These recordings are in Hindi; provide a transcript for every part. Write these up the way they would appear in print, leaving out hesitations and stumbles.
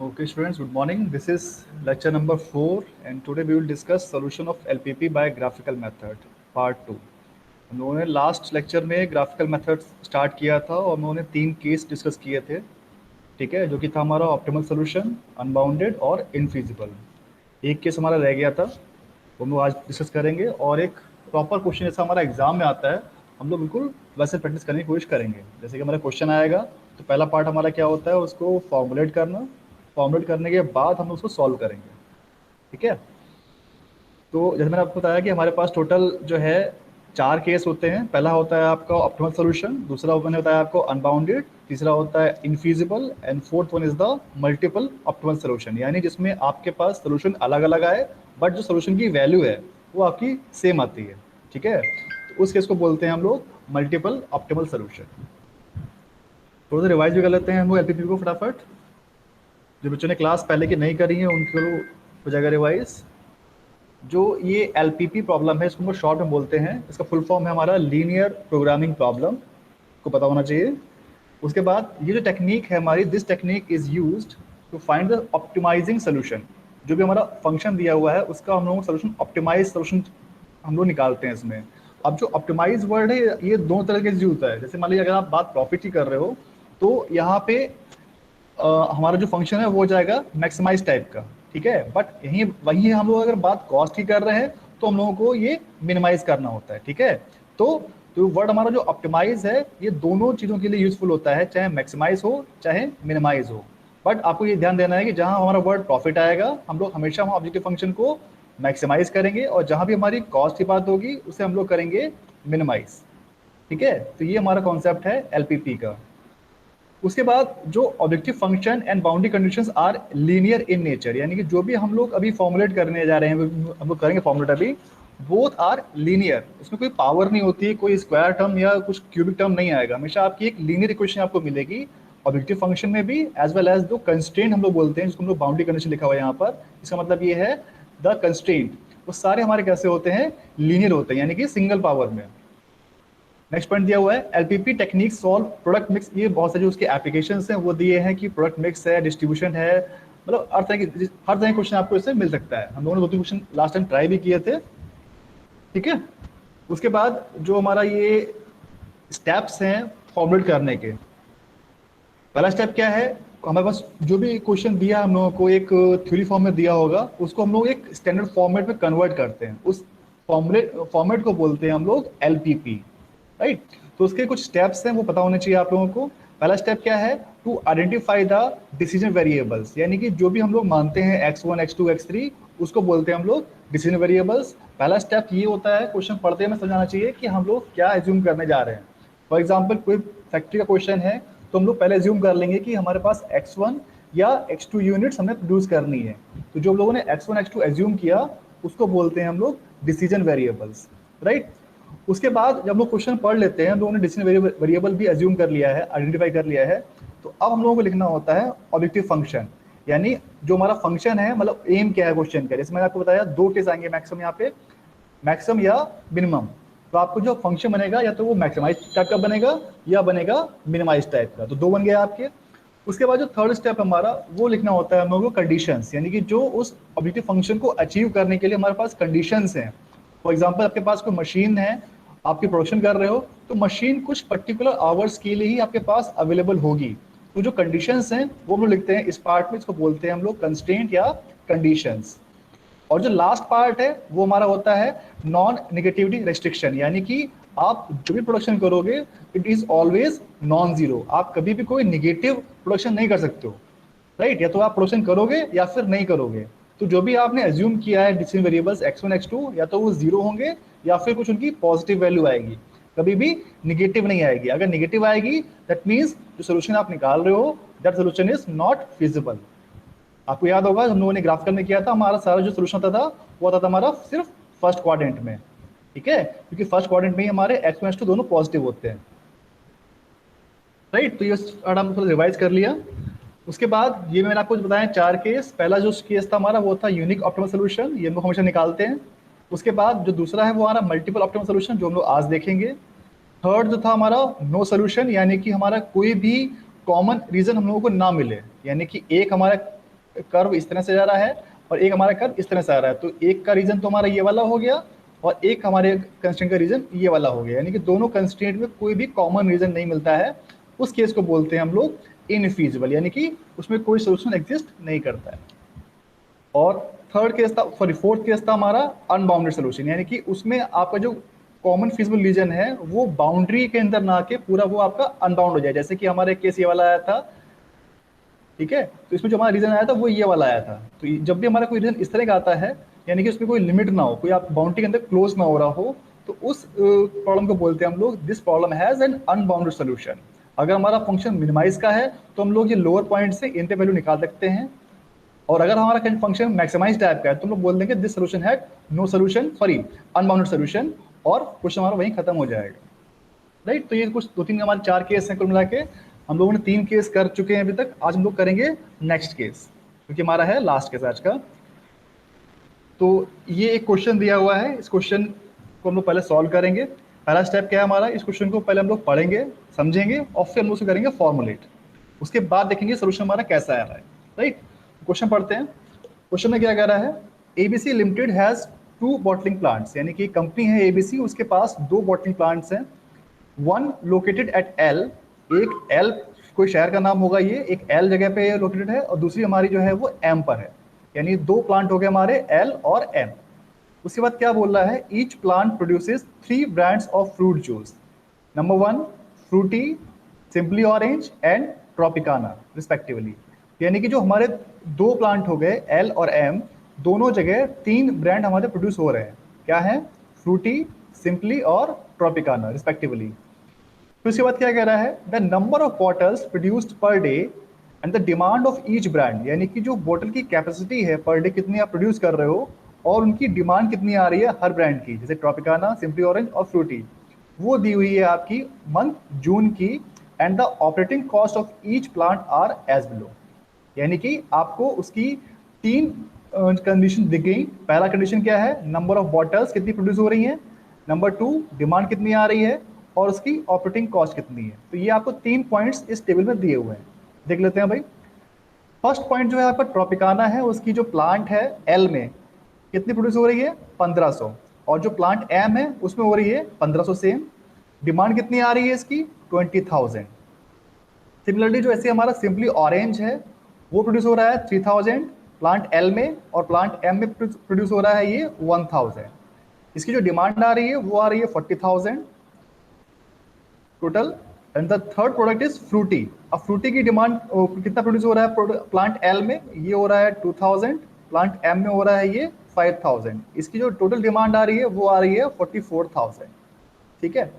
Okay, students, good morning. This is lecture number 4, and today we will discuss solution of LPP by graphical method, part 2. हम लोगों ने लास्ट लेक्चर में ग्राफिकल मेथड स्टार्ट किया था और हम लोगों ने 3 केस डिस्कस किए थे, ठीक है, जो कि था हमारा ऑप्टिमल सोल्यूशन, अनबाउंडेड और इनफीजिबल। एक केस हमारा रह गया था, वो हम लोग आज डिस्कस करेंगे, और एक प्रॉपर क्वेश्चन जैसा हमारा एग्जाम में आता है हम लोग बिल्कुल वैसे प्रैक्टिस करने की कोशिश करेंगे। जैसे कि हमारा क्वेश्चन आएगा तो पहला पार्ट हमारा क्या होता है, उसको फॉर्मुलेट करना। फॉर्मुलेट करने के बाद हम उसको सॉल्व करेंगे, ठीक है। तो जैसे मैंने आपको बताया कि हमारे पास टोटल जो है 4 केस होते हैं। पहला होता है आपका ऑप्टिमल सोल्यूशन, दूसरा मैंने बताया आपको अनबाउंडेड, तीसरा होता है infeasible, and fourth one is the multiple optimal solution, यानी जिसमें आपके पास सोल्यूशन अलग अलग आए बट जो सोल्यूशन की वैल्यू है वो आपकी सेम आती है, ठीक है। तो उस केस को बोलते हैं हम लोग मल्टीपल ऑप्टिमल सोल्यूशन। थोड़ा सा रिवाइज भी कर लेते हैं हम लोग एलपीपी को फटाफट। जो बच्चों ने क्लास पहले की नहीं करी है उनको हो जाएगा रिवाइज। जो ये एलपीपी प्रॉब्लम है इसको हम शॉर्ट में बोलते हैं, इसका फुल फॉर्म है हमारा लीनियर प्रोग्रामिंग प्रॉब्लम, को पता होना चाहिए। उसके बाद ये जो टेक्निक है हमारी, this technique is used to find the optimising solution. जो भी हमारा फंक्शन दिया हुआ है उसका हम लोग सोल्यूशन, ऑप्टिमाइज सोल्यूशन हम लोग निकालते हैं इसमें। अब जो ऑप्टिमाइज वर्ड है ये दोनों तरह के यूज होता है। जैसे मान लीजिए अगर आप बात प्रॉफिट की कर रहे हो तो यहाँ पे हमारा जो फंक्शन है वो हो जाएगा मैक्सिमाइज टाइप का, ठीक है। बट यहीं वहीं हम लोग अगर बात कॉस्ट की कर रहे हैं तो हम लोगों को ये मिनिमाइज करना होता है, ठीक है। तो वर्ड हमारा जो ऑप्टिमाइज है ये दोनों चीज़ों के लिए यूजफुल होता है, चाहे मैक्सिमाइज हो चाहे मिनिमाइज हो। बट आपको ये ध्यान देना है कि जहाँ हमारा वर्ड प्रॉफिट आएगा हम लोग हमेशा वहाँ ऑब्जेक्टिव फंक्शन को मैक्सिमाइज करेंगे, और जहाँ भी हमारी कॉस्ट की बात होगी उसे हम लोग करेंगे मिनिमाइज, ठीक है। तो ये हमारा कॉन्सेप्ट है एलपीपी का। उसके बाद जो objective function and boundary conditions are linear in nature, यानी कि जो भी हम लोग अभी फॉर्मुलेट करने जा रहे हैं, हम लोग करेंगे फॉर्मुलेट अभी, बोथ आर लीनियर। उसमें कोई पावर नहीं होती, कोई स्क्वायर टर्म या कुछ क्यूबिक टर्म नहीं आएगा, हमेशा आपकी एक लीनियर इक्वेशन आपको मिलेगी ऑब्जेक्टिव फंक्शन में भी, एज वेल एज जो कंस्ट्रेंट हम लोग बोलते हैं जिसको हम लोग बाउंड्री कंडीशन लिखा हुआ है यहाँ पर, इसका मतलब ये है द कंस्ट्रेंट, वो सारे हमारे कैसे होते हैं, लीनियर होते हैं, यानी कि सिंगल पावर में। नेक्स्ट पॉइंट दिया हुआ है LPP technique solve product mix. ये बहुत सारे जो उसके एप्लीकेशंस हैं वो दिए हैं कि प्रोडक्ट मिक्स है, डिस्ट्रीब्यूशन है, मतलब हर तरह के क्वेश्चन आपको इससे मिल सकता है। हम लोगों ने 2-3 क्वेश्चन लास्ट टाइम ट्राई भी किए थे, ठीक है। उसके बाद जो हमारा ये स्टेप्स हैं फॉर्मुलेट करने के, पहला स्टेप क्या है, हमारे पास जो भी क्वेश्चन दिया हम लोगों को एक थ्योरी फॉर्म में दिया होगा उसको हम लोग एक स्टैंडर्ड फॉर्मेट में कन्वर्ट करते हैं। उस फॉर्मेट को बोलते हैं हम लोग एलपीपी, राइट। तो उसके कुछ स्टेप्स हैं वो पता होने चाहिए आप लोगों को। पहला स्टेप क्या है, to identify the decision variables, यानी कि जो भी हम लोग मानते हैं x1 x2 x3 उसको बोलते हैं हम लोग डिसीजन वेरिएबल्स। पहला स्टेप ये होता है, क्वेश्चन पढ़ते में समझाना चाहिए कि हम लोग क्या एज्यूम करने जा रहे हैं। फॉर एग्जाम्पल कोई फैक्ट्री का क्वेश्चन है तो हम लोग पहले एज्यूम कर लेंगे कि हमारे पास x1 या x2 यूनिट्स हमें प्रोड्यूस करनी है। तो जो लोगों ने x1 x2 एज्यूम किया उसको बोलते हैं हम लोग डिसीजन वेरिएबल्स, राइट। उसके बाद जब हम लोग क्वेश्चन पढ़ लेते हैं, हम लोगों ने डिसीजन वेरिएबल भी एज्यूम कर लिया है, आइडेंटिफाई कर लिया है, तो अब हम लोगों को लिखना होता है ऑब्जेक्टिव फंक्शन, यानी जो हमारा फंक्शन है, मतलब एम क्या है क्वेश्चन का। जैसे मैंने आपको बताया 2 केस आएंगे मैक्सिमम, यहाँ पे मैक्सिमम या मिनिमम। तो आपको जो फंक्शन बनेगा या तो वो मैक्सिमाइज टाइप का बनेगा या बनेगा मिनिमाइज टाइप का, तो 2 बन गए आपके। उसके बाद जो थर्ड स्टेप हमारा वो लिखना होता है हम लोगों को कंडीशंस, यानी कि जो उस ऑब्जेक्टिव फंक्शन को अचीव करने के लिए हमारे पास कंडीशंस हैं। फॉर एग्जांपल आपके पास कोई मशीन है, आपकी प्रोडक्शन कर रहे हो, तो मशीन कुछ पर्टिकुलर आवर्स के लिए ही आपके पास अवेलेबल होगी। तो जो कंडीशंस हैं वो हम लोग लिखते हैं इस पार्ट में, इसको बोलते हैं हम लोग कंस्ट्रेंट या कंडीशंस। और जो लास्ट पार्ट है वो हमारा होता है नॉन नेगेटिविटी रेस्ट्रिक्शन, यानी कि आप जो भी प्रोडक्शन करोगे it is always non zero, आप कभी भी कोई निगेटिव प्रोडक्शन नहीं कर सकते हो, राइट। या तो आप प्रोडक्शन करोगे या फिर नहीं करोगे। तो जो भी आपने एज्यूम किया है डिसीजन वेरिएबल्स x1 x2, या तो वो जीरो होंगे या फिर कुछ उनकी पॉजिटिव वैल्यू आएगी, कभी भी निगेटिव नहीं आएगी। अगर निगेटिव आएगी दैट मीन्स जो सोल्यूशन आप निकाल रहे हो that solution is not feasible. आपको याद होगा हम लोगों ने ग्राफिकल में किया था, हमारा सारा जो सोल्यूशन था वो आता था हमारा सिर्फ फर्स्ट क्वाड्रेंट में, ठीक है, क्योंकि फर्स्ट क्वाड्रेंट में ही हमारे x1 x2 दोनों पॉजिटिव होते हैं, राइट। तो ये हम थोड़ा रिवाइज कर लिया। उसके बाद ये मैंने आपको बताया 4 केस। पहला जो केस था हमारा वो था यूनिक ऑप्टिमल सोल्यूशन, ये हम लोग हमेशा निकालते हैं। उसके बाद जो दूसरा है वो हमारा मल्टीपल ऑप्टिमल सोल्यूशन, जो हम लोग आज देखेंगे। थर्ड जो था हमारा नो सोल्यूशन, यानी कि हमारा कोई भी कॉमन रीजन हम लोगों को ना मिले, यानी कि एक हमारा कर्व इस तरह से जा रहा है और एक हमारा कर्व इस तरह से आ रहा है, तो एक का रीजन तो हमारा ये वाला हो गया और एक हमारे कंस्ट्रेंट का रीजन ये वाला हो गया, यानी कि दोनों कंस्ट्रेंट में कोई भी कॉमन रीजन नहीं मिलता है। उस केस को बोलते हैं हम लोग इनफीजिबल, यानी कि उसमें कोई सोल्यूशन एग्जिस्ट नहीं करता है। और थर्ड केस था, सॉरी फोर्थ केस था हमारा अनबाउंडेड सोल्यूशन, यानी कि उसमें आपका जो कॉमन फिजिबल रीजन है वो बाउंड्री के अंदर ना आके पूरा वो आपका अनबाउंड हो जाए, जैसे कि हमारे केस ये वाला आया था, ठीक है। तो इसमें जो हमारा रीजन आया था वो ये वाला आया था। तो जब भी हमारा कोई रीजन इस तरह का आता है, यानी कि उसमें कोई लिमिट ना हो, कोई आप बाउंड्री के अंदर क्लोज ना हो रहा हो, तो उस प्रॉब्लम को बोलते हैं हम लोग this problem has an unbounded solution. अगर हमारा फंक्शन मिनिमाइज का है तो हम लोग ये लोअर पॉइंट से इन पे वैल्यू निकाल सकते हैं, और अगर हमारा फंक्शन मैक्सिमाइज टाइप का है तो हम लोग बोल देंगे दिस सोल्यूशन है no solution, sorry unbounded solution, और क्वेश्चन हमारा वहीं खत्म हो जाएगा। राइट, तो ये कुछ दो तीन हमारे चार केस हैं कुल मिला के। हम लोगों ने 3 केस कर चुके हैं अभी तक, आज हम लोग करेंगे नेक्स्ट केस, क्योंकि हमारा है लास्ट केस आज का। तो ये एक क्वेश्चन दिया हुआ है, इस क्वेश्चन को हम लोग पहले सॉल्व करेंगे। पहला स्टेप क्या है हमारा, इस क्वेश्चन को पहले हम लोग पढ़ेंगे, समझेंगे, और फिर हम लोग उसे करेंगे फॉर्मुलेट। उसके बाद देखेंगे सोल्यूशन हमारा कैसा आ रहा है। राइट, क्वेश्चन पढ़ते हैं। क्वेश्चन में क्या कह रहा है, ABC limited has 2 bottling plants, यानी कि कंपनी है एबीसी, उसके पास 2 बॉटलिंग प्लांट्स हैं। वन लोकेटेड एट एल, एक एल कोई शहर का नाम होगा, ये एक एल जगह पे लोकेटेड है, और दूसरी हमारी जो है वो एम पर है, यानी 2 प्लांट हो गए हमारे एल और एम। उसके बाद क्या बोल रहा है, each plant produces 3 brands of fruit juice, number 1 Frooti, simply orange and Tropicana respectively. यानी कि जो हमारे 2 प्लांट हो गए एल और एम, दोनों जगह 3 ब्रांड हमारे प्रोड्यूस हो रहे हैं, क्या है, फ्रूटी, सिंपली और ट्रॉपिकाना रिस्पेक्टिवली। फिर उसके बाद क्या कह रहा है, the number of bottles produced per day and the demand of each brand, यानी कि जो बोतल की कैपेसिटी है पर डे कितनी आप प्रोड्यूस कर रहे हो, और उनकी डिमांड कितनी आ रही है हर ब्रांड की, जैसे ट्रॉपिकाना, सिंपली ऑरेंज और फ्रूटी, वो दी हुई है आपकी मंथ जून की। And the operating cost of each plant are as below, यानी कि आपको उसकी 3 कंडीशन दी गई। पहला कंडीशन क्या है, नंबर ऑफ बॉटल्स कितनी प्रोड्यूस हो रही हैं, नंबर 2 डिमांड कितनी आ रही है, और उसकी ऑपरेटिंग कॉस्ट कितनी है। तो ये आपको 3 पॉइंट्स इस टेबल में दिए हुए हैं, देख लेते हैं भाई। फर्स्ट पॉइंट जो है आपका ट्रॉपिकाना है, उसकी जो प्लांट है एल में कितनी प्रोड्यूस हो रही है 1500, और जो प्लांट एम है उसमें हो रही है 1500 सेम। डिमांड कितनी आ रही है इसकी 20,000। सिमिलरली जो ऐसे हमारा सिंपली ऑरेंज है वो प्रोड्यूस हो रहा है 3000 प्लांट एल में, और प्लांट एम में प्रोड्यूस हो रहा है ये 1000। इसकी जो डिमांड आ रही है वो आ रही है 40,000 total. And the third product is Frooti. अब फ्रूटी की डिमांड कितना प्रोड्यूस हो रहा है प्लांट एल में, ये हो रहा है 2000, प्लांट एम में हो रहा है ये 5000। इसकी जो टोटल डिमांड आ रही है वो आ रही है 44,000। ठीक है,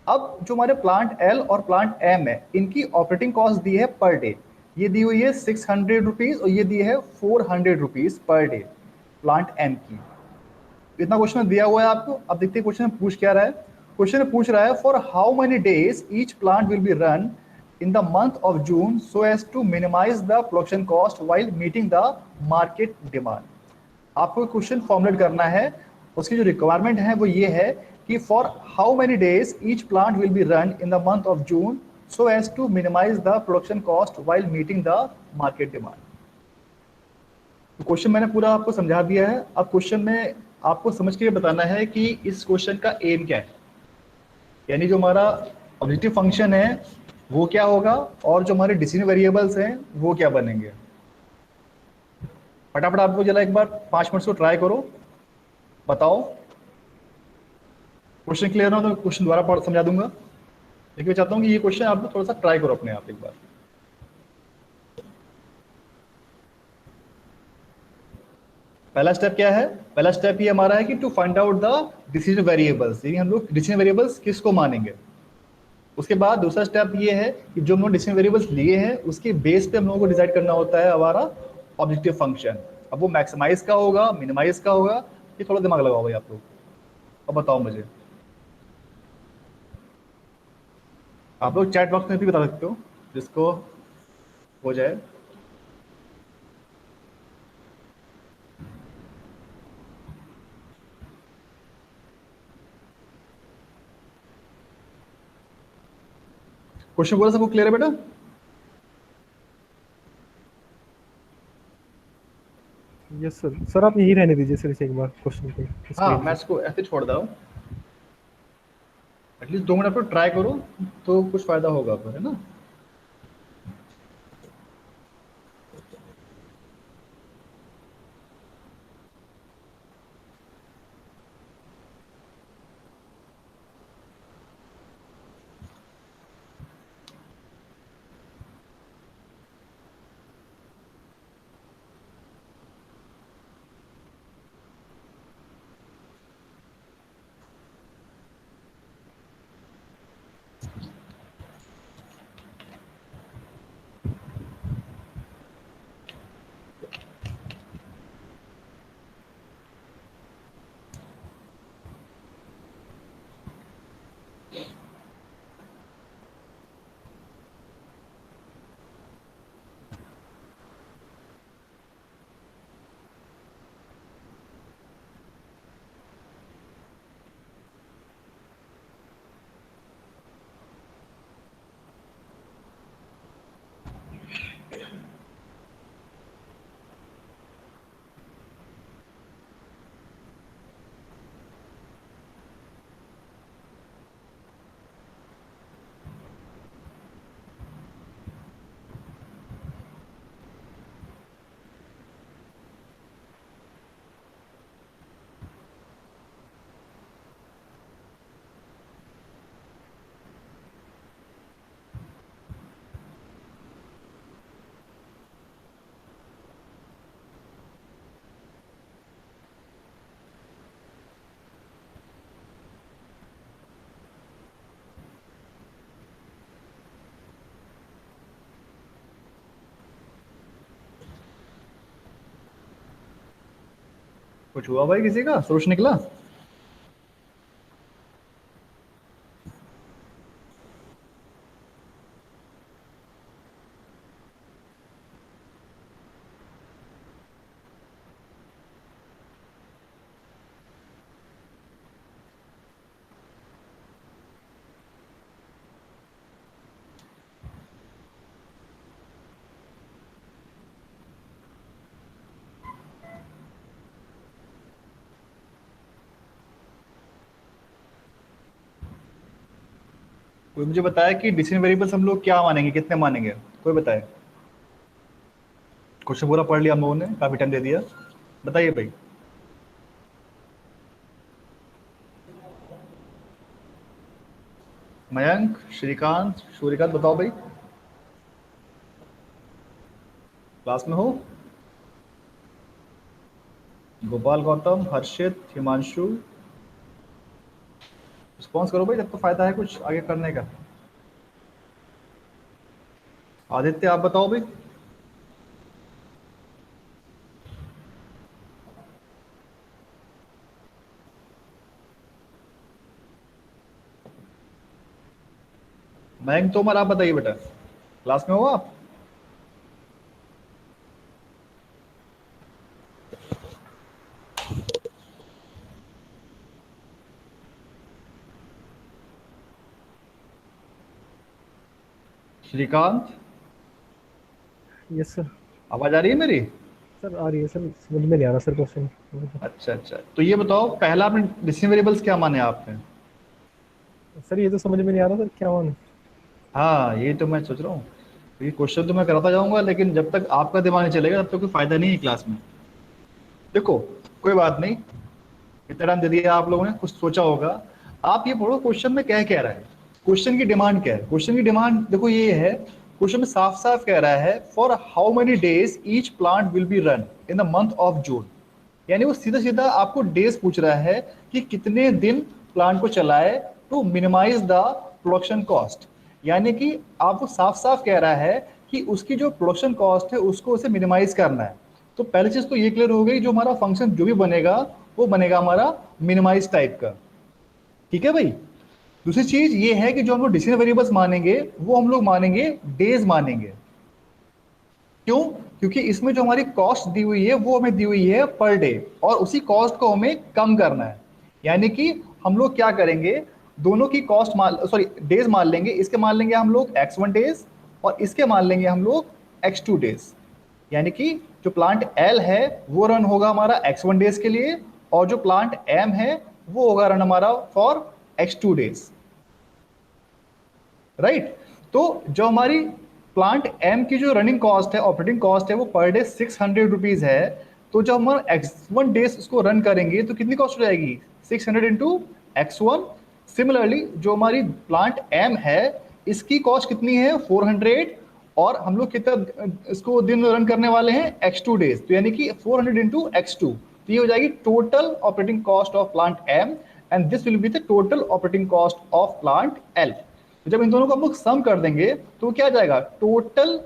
अब जो हमारे प्लांट एल और प्लांट एम है, इनकी ऑपरेटिंग कॉस्ट दी है पर डे, ये दी हुई है 600 रुपीज और ये दी है 400 rupees per day plant M की। इतना क्वेश्चन दिया हुआ है आपको। अब देखते हैं क्वेश्चन पूछ क्या रहा है। क्वेश्चन पूछ रहा है for how many days each plant will be run in the month of June so as to minimize the production cost while meeting the market demand. आपको क्वेश्चन फॉर्मुलेट करना है, उसकी जो रिक्वायरमेंट है वो ये है कि for how many days each plant will be run in the month of June so as to minimize the production cost while meeting the market demand. तो क्वेश्चन मैंने पूरा आपको समझा दिया है। अब क्वेश्चन में आपको समझ के बताना है कि इस क्वेश्चन का एम क्या है, यानी जो हमारा ऑब्जेक्टिव फंक्शन है वो क्या होगा, और जो हमारे डिसीजन वेरिएबल्स हैं वो क्या बनेंगे। फटाफट आपको जरा एक बार 5 मिनट को ट्राई करो, बताओ। क्वेश्चन क्लियर ना हो तो क्वेश्चन दोबारा पढ़ समझा दूंगा, लेकिन मैं चाहता हूँ कि ये क्वेश्चन आप लोग थोड़ा सा ट्राई करो अपने आप एक बार। पहला स्टेप क्या है, पहला स्टेप ये हमारा है कि to find out the decision variables, यानी हम लोग डिसीजन वेरिएबल्स किसको मानेंगे। उसके बाद दूसरा स्टेप ये है कि जो हम लोग डिसीजन वेरिएबल्स लिए हैं उसके बेस पे हम लोगों को डिसाइड करना होता है हमारा ऑब्जेक्टिव फंक्शन। अब वो मैक्सिमाइज का होगा, मिनिमाइज का होगा, ये थोड़ा दिमाग लगाओ भाई आप लोग। अब बताओ मुझे, आप लोग चैट बॉक्स में भी बता सकते हो जिसको हो जाए। क्वेश्चन पूरा सबको क्लियर है बेटा। Yes sir. सर आप यही रहने दीजिए सर, इसे एक बार क्वेश्चन को हाँ, स्क्रीन मैं पे। इसको ऐसे छोड़ रहा हूँ। एटलीस्ट 2 मिनट पर ट्राई करो, तो कुछ फायदा होगा आपको, है ना। कुछ हुआ भाई, किसी का सोच निकला? कोई मुझे बताया कि डिसीजन वेरिएबल्स हम लोग क्या मानेंगे, कितने मानेंगे? कोई बताए। क्वेश्चन पूरा पढ़ लिया हम लोगों ने, काफी टाइम दे दिया। बताइए भाई। मयंक, श्रीकांत, सूर्यकांत, बताओ भाई। क्लास में हो? गोपाल, गौतम, हर्षित, हिमांशु, रिस्पॉन्स करो भाई, जब तो फायदा है कुछ आगे करने का। आदित्य, आप बताओ भाई। मयंक, तोमर, आप बताइए बेटा। क्लास में हो आप? Shrikant, yes sir. आवाज आ रही है मेरी? सर आ रही है सर, समझ में नहीं आ रहा सर क्वेश्चन। अच्छा अच्छा, तो ये बताओ, पहला आपने डिसीजन वेरिएबल्स क्या माने आपने? सर ये तो समझ में नहीं आ रहा सर, क्या माने। हाँ, यही तो मैं सोच रहा हूँ। तो ये क्वेश्चन तो मैं कराता जाऊंगा, लेकिन जब तक आपका दिमाग नहीं चलेगा तब तक कोई फायदा नहीं है क्लास में। देखो, कोई बात नहीं, इतना टाइम दे दिया आप लोगों ने, कुछ सोचा होगा। आप ये पढ़ो क्वेश्चन में क्या कह रहा है। क्वेश्चन की डिमांड क्या है? क्वेश्चन की डिमांड देखो ये है। क्वेश्चन में साफ साफ कह रहा है, for how many days each plant will be run in the month of जून। यानी वो सीधा सीधा आपको डेज पूछ रहा है कि कितने दिन प्लांट को चलाए to minimize the production cost. यानी कि आपको साफ साफ कह रहा है कि उसकी जो प्रोडक्शन कॉस्ट है उसको उसे मिनिमाइज करना है। तो पहली चीज तो ये क्लियर हो गई, जो हमारा फंक्शन जो भी बनेगा वो बनेगा हमारा मिनिमाइज टाइप का। ठीक है भाई। दूसरी चीज ये है कि जो हम लोग डिसीजन वेरिएबल्स मानेंगे वो हम लोग मानेंगे डेज मानेंगे। क्यों? क्योंकि इसमें जो हमारी कॉस्ट दी हुई है वो हमें दी हुई है पर डे, और उसी कॉस्ट को हमें कम करना है। यानी कि हम लोग क्या करेंगे, दोनों की कॉस्ट मान, सॉरी डेज मान लेंगे। इसके मान लेंगे हम लोग x1 डेज, और इसके मान लेंगे हम लोग x2 डेज। यानी कि जो प्लांट एल है वो रन होगा हमारा x1 डेज के लिए, और जो प्लांट एम है वो होगा रन हमारा फॉर x2 डेज, राइट। तो जो हमारी प्लांट एम की जो रनिंग कॉस्ट है, ऑपरेटिंग कॉस्ट है, वो पर डे 600 रुपीज है। तो जब हम x1 डेज उसको रन करेंगे तो कितनी कॉस्ट हो जाएगी, 600 इंटू x1। सिमिलरली जो हमारी प्लांट एम है इसकी कॉस्ट कितनी है, 400, और हम लोग कितना इसको दिन रन करने वाले हैं, x2 डेज, तो यानी कि 400 इंटू x2, तो ये हो जाएगी total operating cost of plant M, and this will be the total operating cost of plant L. तो जब इन दोनों को हम लोग सम कर देंगे तो क्या आ जाएगा, टोटल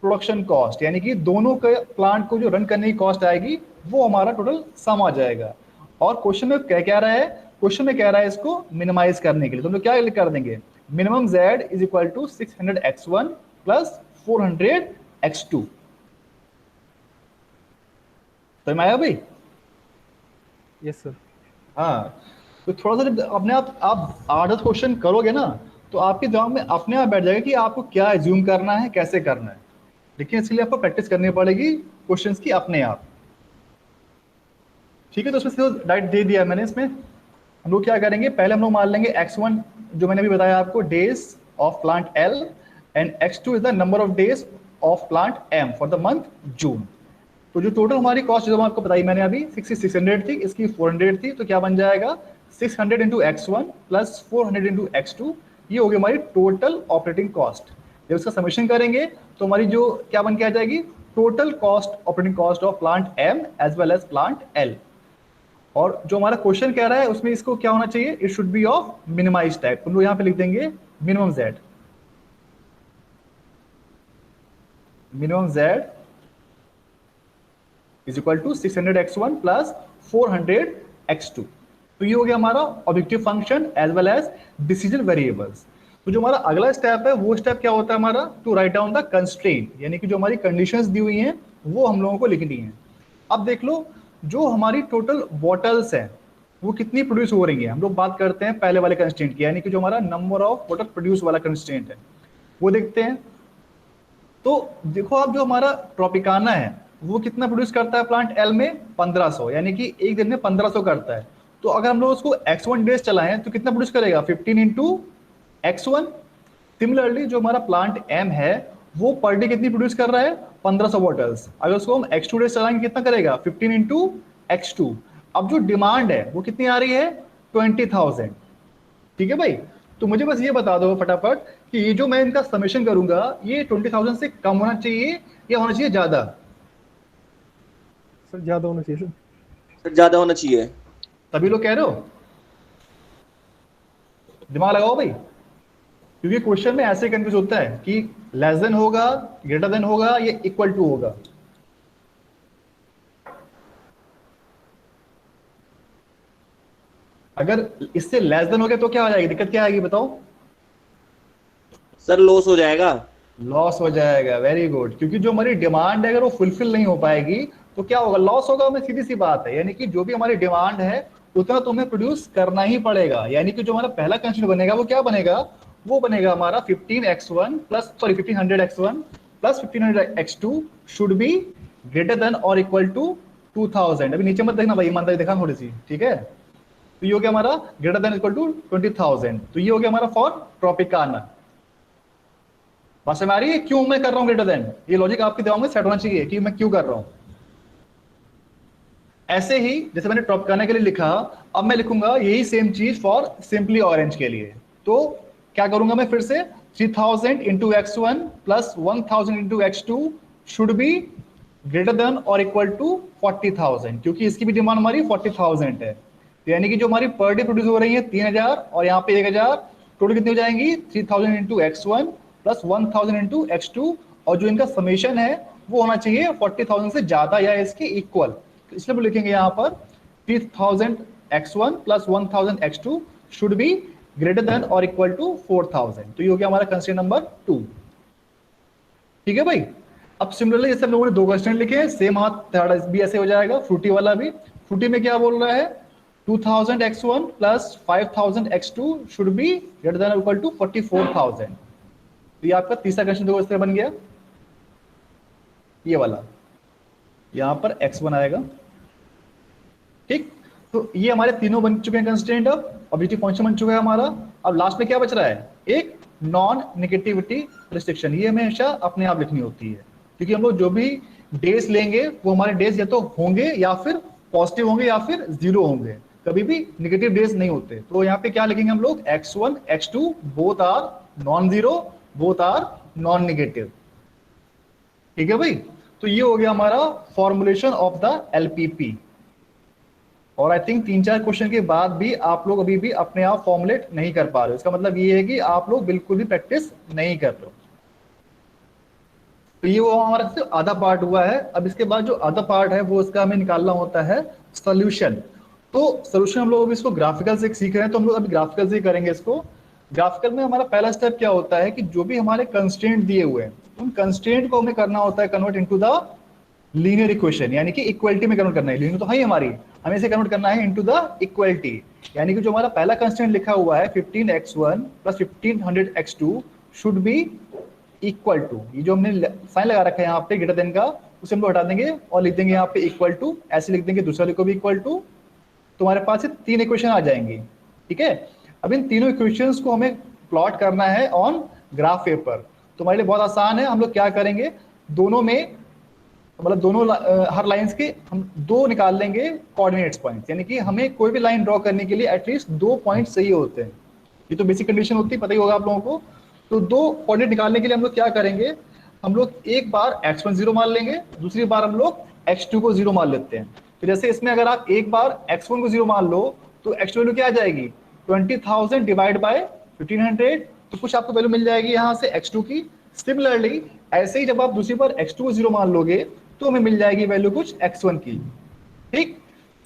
प्रोडक्शन कॉस्ट, यानी कि दोनों के प्लांट को जो रन करने की कॉस्ट आएगी वो हमारा टोटल सम आ जाएगा। और क्वेश्चन में क्या कह रहा है, क्वेश्चन में कह रहा है इसको मिनिमाइज करने के लिए, तो हम लोग क्या कर देंगे, minimum z is equal to 600x1 plus 400x2। तो मैं आया भाई? Yes sir. हाँ, तो थोड़ा सा जब अपने आप 8-10 क्वेश्चन करोगे ना तो आपके दिमाग में अपने आप बैठ जाएगा कि आपको क्या एज्यूम करना है, कैसे करना है। लेकिन इसके लिए आपको प्रैक्टिस करनी पड़ेगी क्वेश्चंस की अपने आप, ठीक है। तो उसमें से डाइट दे दिया मैंने। इसमें हम लोग क्या करेंगे, पहले हम लोग मान लेंगे x1 जो मैंने अभी बताया आपको, days of plant L, and x2 is the number of days of plant M for the month June. तो जो टोटल हमारी कॉस्ट जो आपको बताई मैंने अभी 600 थी, इसकी 400 थी, तो क्या बन जाएगा 600 into x1 plus 400 into x2, ये होगी हमारी टोटल ऑपरेटिंग कॉस्ट। जब इसका समेशन करेंगे तो हमारी जो क्या बन के आ जाएगी, total cost operating cost of plant M as well as plant L। और जो हमारा क्वेश्चन कह रहा है उसमें इसको क्या होना चाहिए, it should be of minimize type. हम लोग यहाँ पे लिख देंगे minimum z, minimum z is equal to 600x1 plus 400x2। तो ये हो गया हमारा objective function as well as decision variables. तो जो हमारा अगला स्टेप है वो स्टेप क्या होता है हमारा, to write down the constraint, यानी कि जो हमारी कंडीशंस दी हुई हैं वो हम लोगों को लिखनी है। अब देख लो जो हमारी टोटल बॉटल्स हैं वो कितनी प्रोड्यूस हो रही है। हम लोग बात करते हैं पहले वाले कंस्ट्रेंट की, यानी कि जो हमारा नंबर ऑफ बॉटल प्रोड्यूस वाला कंस्ट्रेंट है वो देखते हैं। तो देखो आप जो हमारा ट्रॉपिकाना है वो कितना प्रोड्यूस करता है प्लांट एल में, 1500, यानी कि एक दिन में 1500 करता है। तो अगर हम लोग उसको x1 डेज चलाएं तो कितना प्रोड्यूस करेगा, 15 इंटू x1। सिमिलरली जो हमारा प्लांट एम है वो पर डे कितनी प्रोड्यूस कर रहा है, 1500 बॉटल्स। अगर उसको हम x2 डेज चलाएंगे कितना करेगा, 15 इंटू x2। अब जो डिमांड है वो कितनी आ रही है, 20,000, ठीक है भाई। तो मुझे बस ये बता दो फटाफट कि ये जो मैं इनका समेशन करूंगा ये 20,000 से कम होना चाहिए या होना चाहिए ज्यादा? सर ज्यादा होना चाहिए सर। सर ज्यादा होना चाहिए। सभी लोग कह रहे हो? दिमाग लगाओ भाई, क्योंकि क्वेश्चन में ऐसे कंफ्यूज होता है कि लेस देन होगा, ग्रेटर देन होगा, या इक्वल टू होगा। अगर इससे लेस देन हो गया तो क्या हो जाएगी, दिक्कत क्या आएगी बताओ? सर लॉस हो जाएगा। लॉस हो जाएगा, वेरी गुड। क्योंकि जो हमारी डिमांड है अगर वो फुलफिल नहीं हो पाएगी तो क्या होगा, लॉस होगा। हमें सीधी सी बात है, यानी कि जो भी हमारी डिमांड है उतना तो हमें प्रोड्यूस करना ही पड़ेगा। यानी कि जो हमारा पहला कंस्ट्रेंट बनेगा वो क्या बनेगा, वो बनेगा हमारा 15x1 plus 1500x1 plus 1500x2 should be greater than और इक्वल टू 2000। अभी नीचे मत देखना भाई, ईमानदारी देखा थोड़ी सी, ठीक है। तो ये हो गया हमारा ग्रेटर देन इक्वल टू 20,000। तो ये हो गया हमारा फॉर ट्रॉपिकाना। बात समझ आ रही है क्यों मैं कर रहा हूं ग्रेटर देन? ये लॉजिक आपके दिमाग में सेट होना चाहिए कि मैं क्यों कर रहा हूं। ऐसे ही जैसे मैंने ट्रॉपिकाना के लिए लिखा, अब मैं लिखूंगा यही सेम चीज फॉर सिंपली ऑरेंज के लिए। तो क्या करूंगा मैं फिर से, 3000 into x1 plus 1000 into x2 should be greater than और इक्वल टू 40,000, क्योंकि इसकी भी डिमांड हमारी 40,000 है। तो यानी कि जो हमारी पर डे प्रोड्यूस हो रही है 3000 और यहाँ पे 1000, टोटल कितनी हो जाएंगी, 3000 into x1 plus 1000 into x2, और जो इनका समेशन है वो होना चाहिए 40,000 से ज्यादा या इसके इक्वल। तो इसलिए हम लिखेंगे यहाँ पर 3000 x1 plus 1000 x2 should be greater than और इक्वल टू 4000। तो ये हो गया हमारा कंस्ट्रेंट नंबर 2, ठीक है भाई। अब सिमिलरली जैसे हम लोगों ने दो कंस्ट्रेंट लिखे हैं, सेम हाथ थर्ड भी ऐसे हो जाएगा। फ्रूटी वाला भी, फ्रूटी में क्या बोल रहा है, 2000 x1 plus 5000 x2 should be greater than और इक्वल टू 44,000। तो ये आपका तीसरा क्वेश्चन दो इस तरह बन गया। ये वाला, यहाँ पर x1 आएगा, ठीक। तो ये हमारे तीनों बन चुके हैं कंस्ट्रेंट, अब ऑब्जेक्टिव फंक्शन बन चुका है हमारा। अब लास्ट में क्या बच रहा है, एक नॉन नेगेटिविटी रिस्ट्रिक्शन। ये हमेशा अपने आप लिखनी होती है, क्योंकि हम लोग जो भी डेज लेंगे वो हमारे डेज या तो होंगे या फिर पॉजिटिव होंगे या फिर जीरो होंगे, कभी भी नेगेटिव डेज नहीं होते। तो यहाँ पे क्या लिखेंगे हम लोग, x1 x2 both are non zero, both are non negative, ठीक है भाई। तो ये हो गया हमारा फॉर्मुलेशन ऑफ द एलपीपी। और आई थिंक 3-4 क्वेश्चन के बाद भी आप लोग अभी भी अपने आप फॉर्मुलेट नहीं कर पा रहे हो, इसका मतलब ये है कि आप लोग बिल्कुल भी प्रैक्टिस नहीं कर रहे हो। तो ये वो हमारा सिर्फ आधा पार्ट हुआ है। अब इसके बाद जो आधा पार्ट है वो इसका हमें निकालना होता है सोल्यूशन। तो सोल्यूशन हम लोग अभी इसको ग्राफिकल से सीख रहे हैं, तो हम लोग अभी ग्राफिकल से ही करेंगे इसको। ग्राफिकल में हमारा पहला स्टेप क्या होता है कि जो भी हमारे कंस्ट्रेंट दिए हुए हैं उन कंस्ट्रेंट को हमें करना होता है convert into the linear equation, यानी कि इक्वलिटी में कन्वर्ट करना है। लीनियर तो है ही हमारी, हमें इसे कन्वर्ट करना है इनटू द इक्वलिटी। यानी कि जो हमारा पहला कंस्ट्रेंट लिखा हुआ है 15x1 plus 1500x2 should be equal to, ये जो हमने साइन लगा रखा है यहाँ पे ग्रेटर देन का, उसे हम लोग हटा देंगे और लिख देंगे यहाँ पे इक्वल टू, ऐसे लिख देंगे दूसरे को भी इक्वल टू। तुम्हारे पास 3 इक्वेशन आ जाएंगी, ठीक है। अब इन तीनों इक्वेशंस को हमें प्लॉट करना है ऑन ग्राफ पेपर। तुम्हारे लिए बहुत आसान है, हम लोग क्या करेंगे, दोनों में मतलब दोनों हर लाइंस के हम 2 निकाल लेंगे कोऑर्डिनेट्स पॉइंट्स, यानी कि हमें कोई भी लाइन ड्रॉ करने के लिए एटलीस्ट 2 पॉइंट चाहिए होते हैं। ये तो बेसिक कंडीशन होती है, पता ही होगा आप लोगों को। तो 2 कोऑर्डिनेट निकालने के लिए हम लोग क्या करेंगे, हम लोग एक बार x1 0 मान लेंगे, दूसरी बार हम लोग x2 को 0 मान लेते हैं। तो जैसे इसमें अगर आप एक बार x1 को 0 मान लो तो x2 वैल्यू क्या आ जाएगी, 20,000 डिवाइड बाय 1500, तो कुछ आपको वैल्यू मिल जाएगी यहाँ से x2 की। सिमिलरली ऐसे ही जब आप दूसरी बार x2 को 0 मान लोगे तो हमें मिल जाएगी वैल्यू कुछ x1 की, ठीक।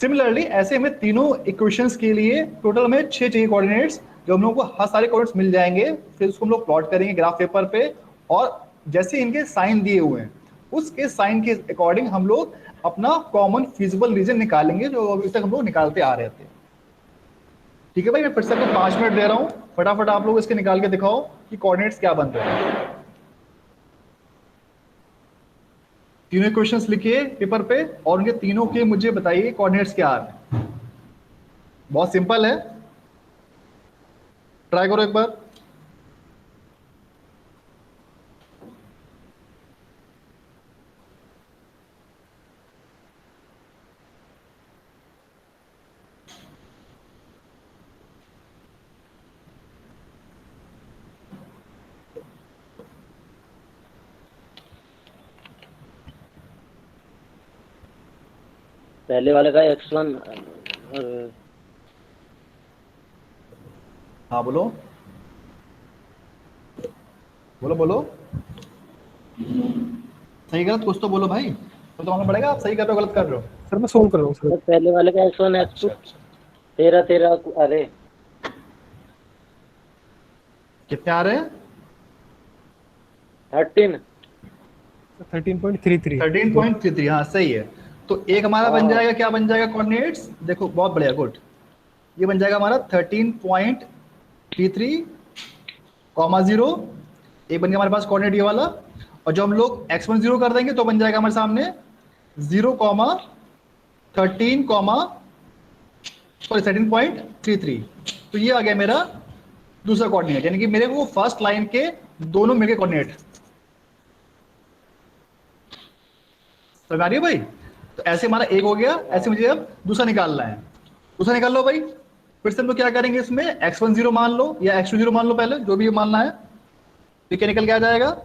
सिमिलरली ऐसे हमें तीनों इक्वेशंस के लिए टोटल में 6 चाहिए कोऑर्डिनेट्स, जो हम लोगों को हर सारे कोऑर्डिनेट्स मिल जाएंगे। फिर उसको हम लोग प्लॉट करेंगे ग्राफ पेपर पे, और जैसे इनके साइन दिए हुए हैं उसके साइन के अकॉर्डिंग हम लोग अपना कॉमन फिजिबल रीजन निकालेंगे, जो अभी तक हम लोग निकालते आ रहे थे, ठीक है भाई। मैं फिर से 5 मिनट दे रहा हूँ, फटाफट आप लोग इसके निकाल के दिखाओ कि कोऑर्डिनेट्स क्या बन रहे हैं। तीनों क्वेश्चंस लिखिए पेपर पे और उनके तीनों के मुझे बताइए कोऑर्डिनेट्स क्या आ रहे हैं। बहुत सिंपल है, ट्राई करो एक बार। पहले वाले का x1 हाँ बोलो बोलो बोलो, सही गलत कुछ तो बोलो भाई, तो मालूम पड़ेगा आप सही कर रहे हो गलत कर रहे हो। सर मैं सोल्व कर रहा हूँ सर। पहले वाले का x1 x2 13 अरे कितने आ रहे हैं, 13 13.33 13.33, हाँ सही है। तो एक हमारा बन जाएगा, क्या बन जाएगा कोऑर्डिनेट्स, देखो बहुत बढ़िया, गुड। ये बन जाएगा हमारा 13.33 कॉमा 0, एक बन गया हमारे पास कोऑर्डिनेट ये वाला। और जो हम लोग x1 0 कर देंगे तो बन जाएगा हमारे सामने 13.33। तो ये आ गया मेरा दूसरा कोऑर्डिनेट, यानी कि मेरे को फर्स्ट लाइन के दोनों मिलके कोऑर्डिनेट। समझ आ रही है भाई। तो ऐसे हमारा एक हो गया, ऐसे मुझे अब दूसरा निकालना है। दूसरा निकाल लो भाई। फिर से हम लोग क्या करेंगे, इसमें x1 0 मान लो या x2 0 मान लो, पहले जो भी मानना है। तो क्या निकल के आ जाएगा,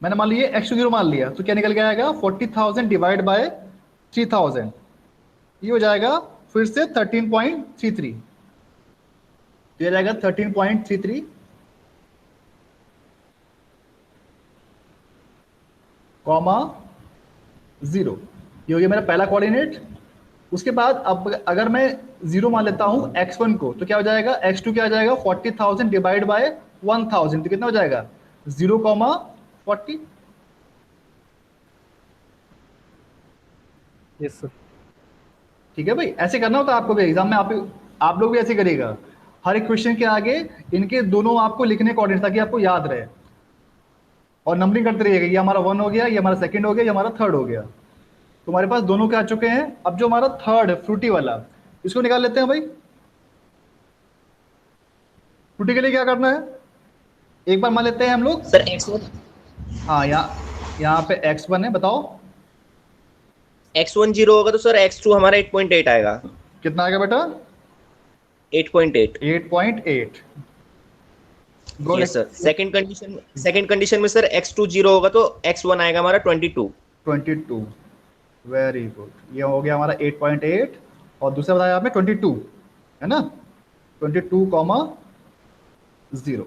मैंने मान लिया x2 0 मान लिया, तो क्या निकल के आएगा 40,000 डिवाइड बाय 3,000, ये हो जाएगा फिर से 13.33, ये जाएगा 13.33 कॉमा 0, ये हो गया मेरा पहला कोऑर्डिनेट। उसके बाद अब अगर मैं 0 मान लेता हूं x1 को, तो क्या हो जाएगा, x2 क्या हो जाएगा 40,000 डिवाइड बाय 1,000, तो कितना हो जाएगा 0,40। Yes sir. ठीक है भाई, ऐसे करना होता है आपको भी एग्जाम में, आप लोग भी ऐसे करिएगा। हर एक क्वेश्चन के आगे इनके दोनों आपको लिखने कोऑर्डिनेट, ताकि आपको याद रहे। और नंबरिंग करते रहिएगा, ये हमारा 1 हो गया, ये हमारा सेकंड हो गया, ये हमारा थर्ड हो गया। तो हमारे पास दोनों के आ चुके हैं। अब जो हमारा थर्ड है फ्रूटी वाला, इसको निकाल लेते हैं भाई। फ्रूटी के लिए क्या करना है, एक बार मान लेते हैं हम लोग। सर x1 हाँ, यहाँ पे x1 है, बताओ x1 0 होगा तो सर x2 हमारा 8.8 आएगा। कितना आएगा बेटा? 8.8। 8.8। Good. Yes sir. Second condition में सर x2 0 होगा तो x1 आएगा हमारा 22। 22। वेरी गुड, ये हो गया हमारा 8.8। और दूसरा बताया आपने 22, है ना? 22,0।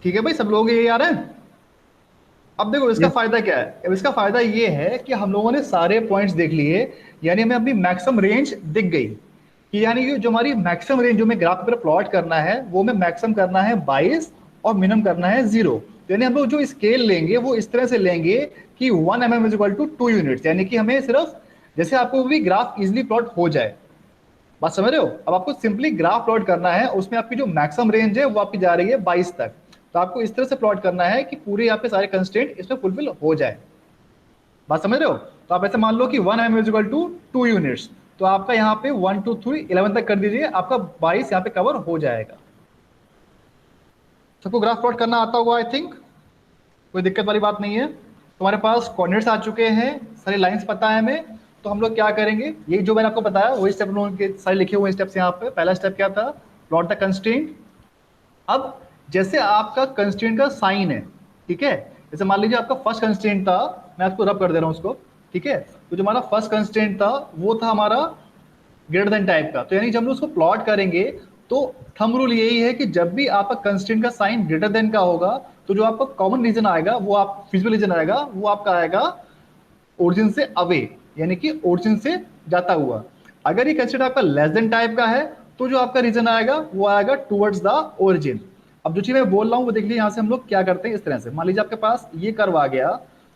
ठीक है भाई, सब लोग ये आ रहे हैं? अब देखो इसका Yes. फायदा क्या है। अब इसका फायदा ये है कि हम लोगों ने सारे पॉइंट्स देख लिए, यानी हमें अपनी मैक्सिमम रेंज दिख गई कि यानी कि जो हमारी मैक्सिमम रेंज जो हमें ग्राफ पर प्लॉट करना है वो हमें मैक्सिमम करना है 22 और मिनिमम करना है 0। यानी हम लोग जो स्केल लेंगे वो इस तरह से लेंगे कि 1 mm is equal to 2 units, यानी कि हमें सिर्फ जैसे आपको भी ग्राफ इजिली प्लॉट हो जाए। बात समझ रहे हो? अब आपको सिंपली ग्राफ प्लॉट करना है, उसमें आपकी जो मैक्सिमम रेंज है वो आपकी जा रही है 22 तक। तो आपको इस तरह से प्लॉट करना है कि पूरे यहाँ पे सारे कंस्ट्रेंट इसमें फुलफिल हो जाए। बात समझ रहे हो? तो आप ऐसे मान लो कि 1 mm is equal to 2 units, तो आपका यहाँ पे 1 2 3 11 तक कर दीजिए, आपका 22 यहाँ पे कवर हो जाएगा। सबको ग्राफ प्लॉट करना आता होगा आई थिंक, कोई दिक्कत वाली बात नहीं है। तुम्हारे पास कोऑर्डिनेट्स आ चुके हैं, सारी लाइंस पता है हमें। तो हम लोग क्या करेंगे, ये जो मैंने आपको बताया वही स्टेप लोगों के सारे लिखे हुए स्टेप्स यहाँ पे। पहला स्टेप क्या था, प्लॉट द कंस्ट्रेंट। अब जैसे आपका कंस्ट्रेंट का साइन है, ठीक है, जैसे मान लीजिए आपका फर्स्ट कंस्ट्रेंट था, मैं आपको रब कर दे रहा हूँ उसको, ठीक है। तो जो हमारा फर्स्ट कंस्ट्रेंट था वो था हमारा ग्रेटर देन टाइप का। तो यानी जब हम उसको प्लॉट करेंगे तो थंब रूल यही है कि जब भी आपका कंस्ट्रेंट का साइन ग्रेटर देन का होगा तो जो आपका कॉमन रीजन आएगा वो आप फिजिबल रीजन आएगा वो आपका आएगा ओरिजिन से अवे, यानी कि ओरिजिन से जाता हुआ। अगर ये कंस्ट्रेंट आपका लेस देन टाइप का है तो जो आपका रीजन आएगा वो आएगा टुवर्ड्स द ओरिजिन। अब जो चीज मैं बोल रहा हूँ वो देख लीजिए, यहाँ से हम लोग क्या करते हैं इस तरह से। मान लीजिए आपके पास ये कर्व आ गया,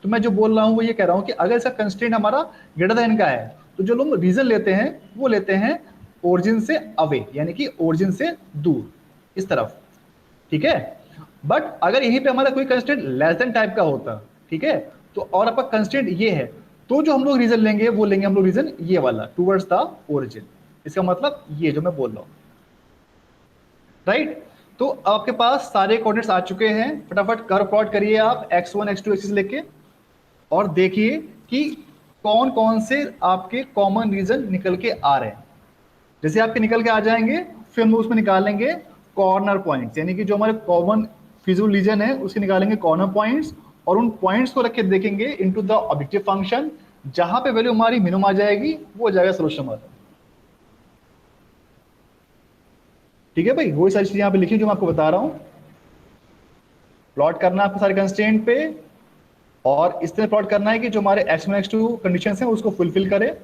तो मैं जो बोल रहा हूँ वो ये कह रहा हूँ कि अगर इसका कंस्ट्रेंट हमारा ग्रेटर देन का है तो जो लोग रीजन लेते हैं वो लेते हैं ओरिजिन से अवे, यानी कि ओरिजिन से दूर इस तरफ, ठीक है। बट अगर यहीं पे हमारा कोई कंस्ट्रेंट लेस देन टाइप का होता, ठीक है, तो और आपका कंस्ट्रेंट ये है, तो जो हम लोग रीजन लेंगे वो लेंगे हम लोग रीजन ये वाला टुवर्ड्स द ओरिजिन। इसका मतलब ये जो मैं बोल रहा हूँ, राइट। तो आपके पास सारे कोऑर्डिनेट्स आ चुके हैं, फटाफट कर्व प्लॉट करिए आप x1 x2 एक्सिस लेके, और देखिए कि कौन कौन से आपके कॉमन रीजन निकल के आ रहे हैं। जैसे आपके निकल के आ जाएंगे फिर हम उसमें निकालेंगे कॉर्नर पॉइंट्स, यानी कि जो हमारे कॉमन फिजिबल रीजन है उसके निकालेंगे कॉर्नर पॉइंट्स, और उन पॉइंट्स को रख के देखेंगे इनटू द ऑब्जेक्टिव फंक्शन। जहां पे वैल्यू हमारी मिनिमम आ जाएगी वो हो जाएगा सोल्यूशन हमारा। ठीक है भाई, वही सारी चीजें यहाँ पे लिखी जो मैं आपको बता रहा हूँ। प्लॉट करना है आपको सारे कंस्ट्रेंट पे, और इस तरह प्लॉट करना है कि जो हमारे x1 x2 कंडीशन है उसको फुलफिल करे।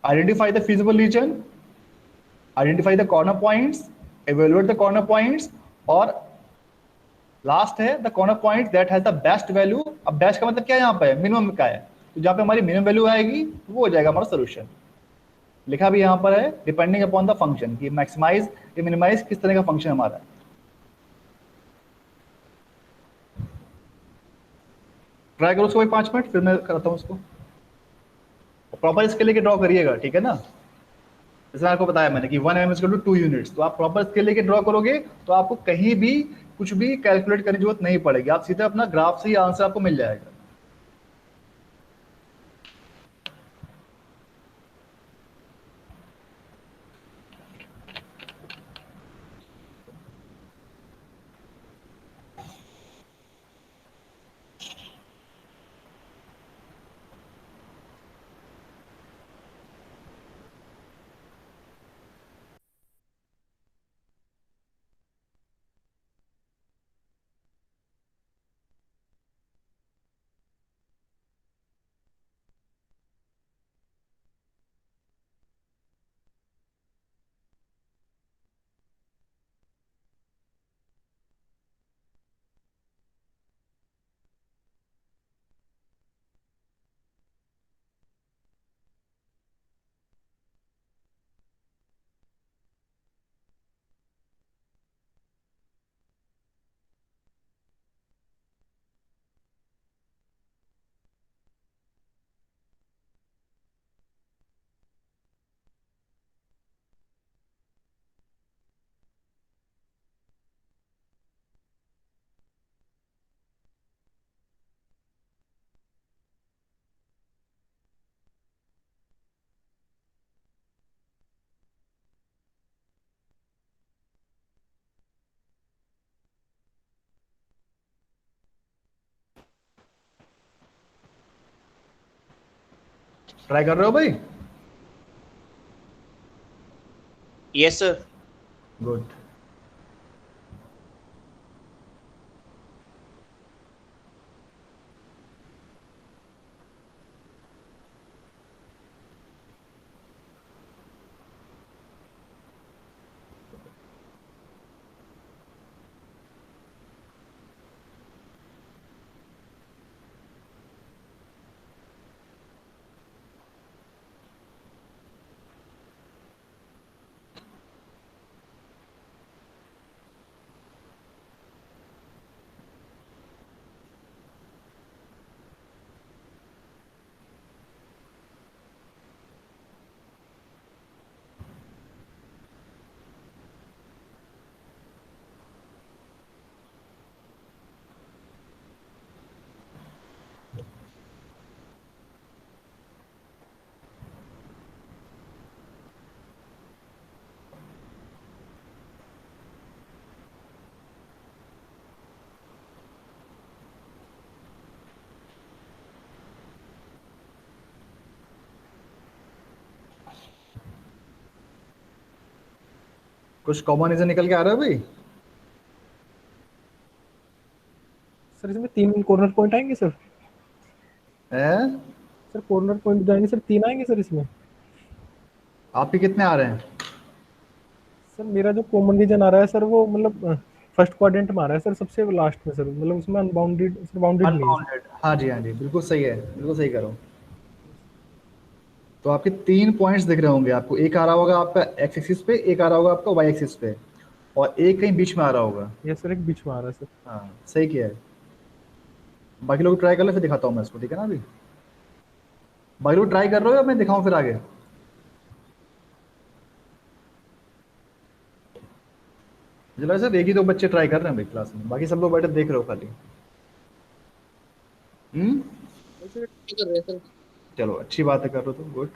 Identify the feasible region, identify the corner points, evaluate the corner points, और लास्ट है the corner point that has the best value. अब बेस्ट का मतलब क्या है, यहाँ पे मिनिमम का है, तो जहाँ पे हमारी मिनिमम वैल्यू आएगी वो हो जाएगा हमारा सोल्यूशन। लिखा भी यहाँ पर है डिपेंडिंग अपॉन द फंक्शन कि मैक्सिमाइज या मिनिमाइज किस तरह का फंक्शन हमारा है। ट्राई करो उसको भाई 5 मिनट, फिर मैं करता हूँ उसको। प्रॉपर इसके लेके ड्रॉ करिएगा, ठीक है ना। जैसे आपको बताया मैंने कि 1 mm इक्वल टू 2 यूनिट्स, तो आप प्रॉपर स्केल लेके ड्रॉ करोगे तो आपको कहीं भी कुछ भी कैलकुलेट करने की जरूरत नहीं पड़ेगी, आप सीधे अपना ग्राफ से ही आंसर आपको मिल जाएगा। ट्राई कर रहे हो भाई? Yes sir. गुड। कुछ कॉमन रीजन निकल के आ रहा है भाई? सर इसमें 3 कॉर्नर पॉइंट आएंगे सर? हैं? सर कॉर्नर पॉइंट जाएंगे सर, 3 आएंगे सर इसमें? आपके कितने आ रहे हैं? सर मेरा जो कॉमन रीजन आ रहा है सर, वो मतलब फर्स्ट क्वाड्रेंट में आ रहा है सर, सबसे लास्ट में सर, मतलब उसमें अनबाउंडेड सर, बाउंडेड नहीं है सर। अनबाउंडेड, हाँ जी हाँ जी, बिल्कुल सही है, बिल्कुल सही करो। तो आपके 3 पॉइंट्स दिख रहे होंगे आपको, एक आ रहा होगा आपका एक्स एक्सिस पे, एक आ रहा होगा आपका वाई एक्सिस पे, और एक कहीं बीच में आ रहा होगा। ये सर एक बीच में आ रहा है सर। हाँ सही किया है। बाकी लोग ट्राई कर लो, फिर दिखाता हूँ मैं इसको, ठीक है ना? अभी बाकी लोग ट्राई कर रहे हो या मैं दिखाऊँ फिर आगे? मुझे लगा सर एक ही दो बच्चे ट्राई कर रहे हैं भाई क्लास में, बाकी सब लोग बैठे देख रहे हो खाली। हम्म, कर रहे हैं सर। चलो अच्छी बात है, कर रहे हो तो गुड।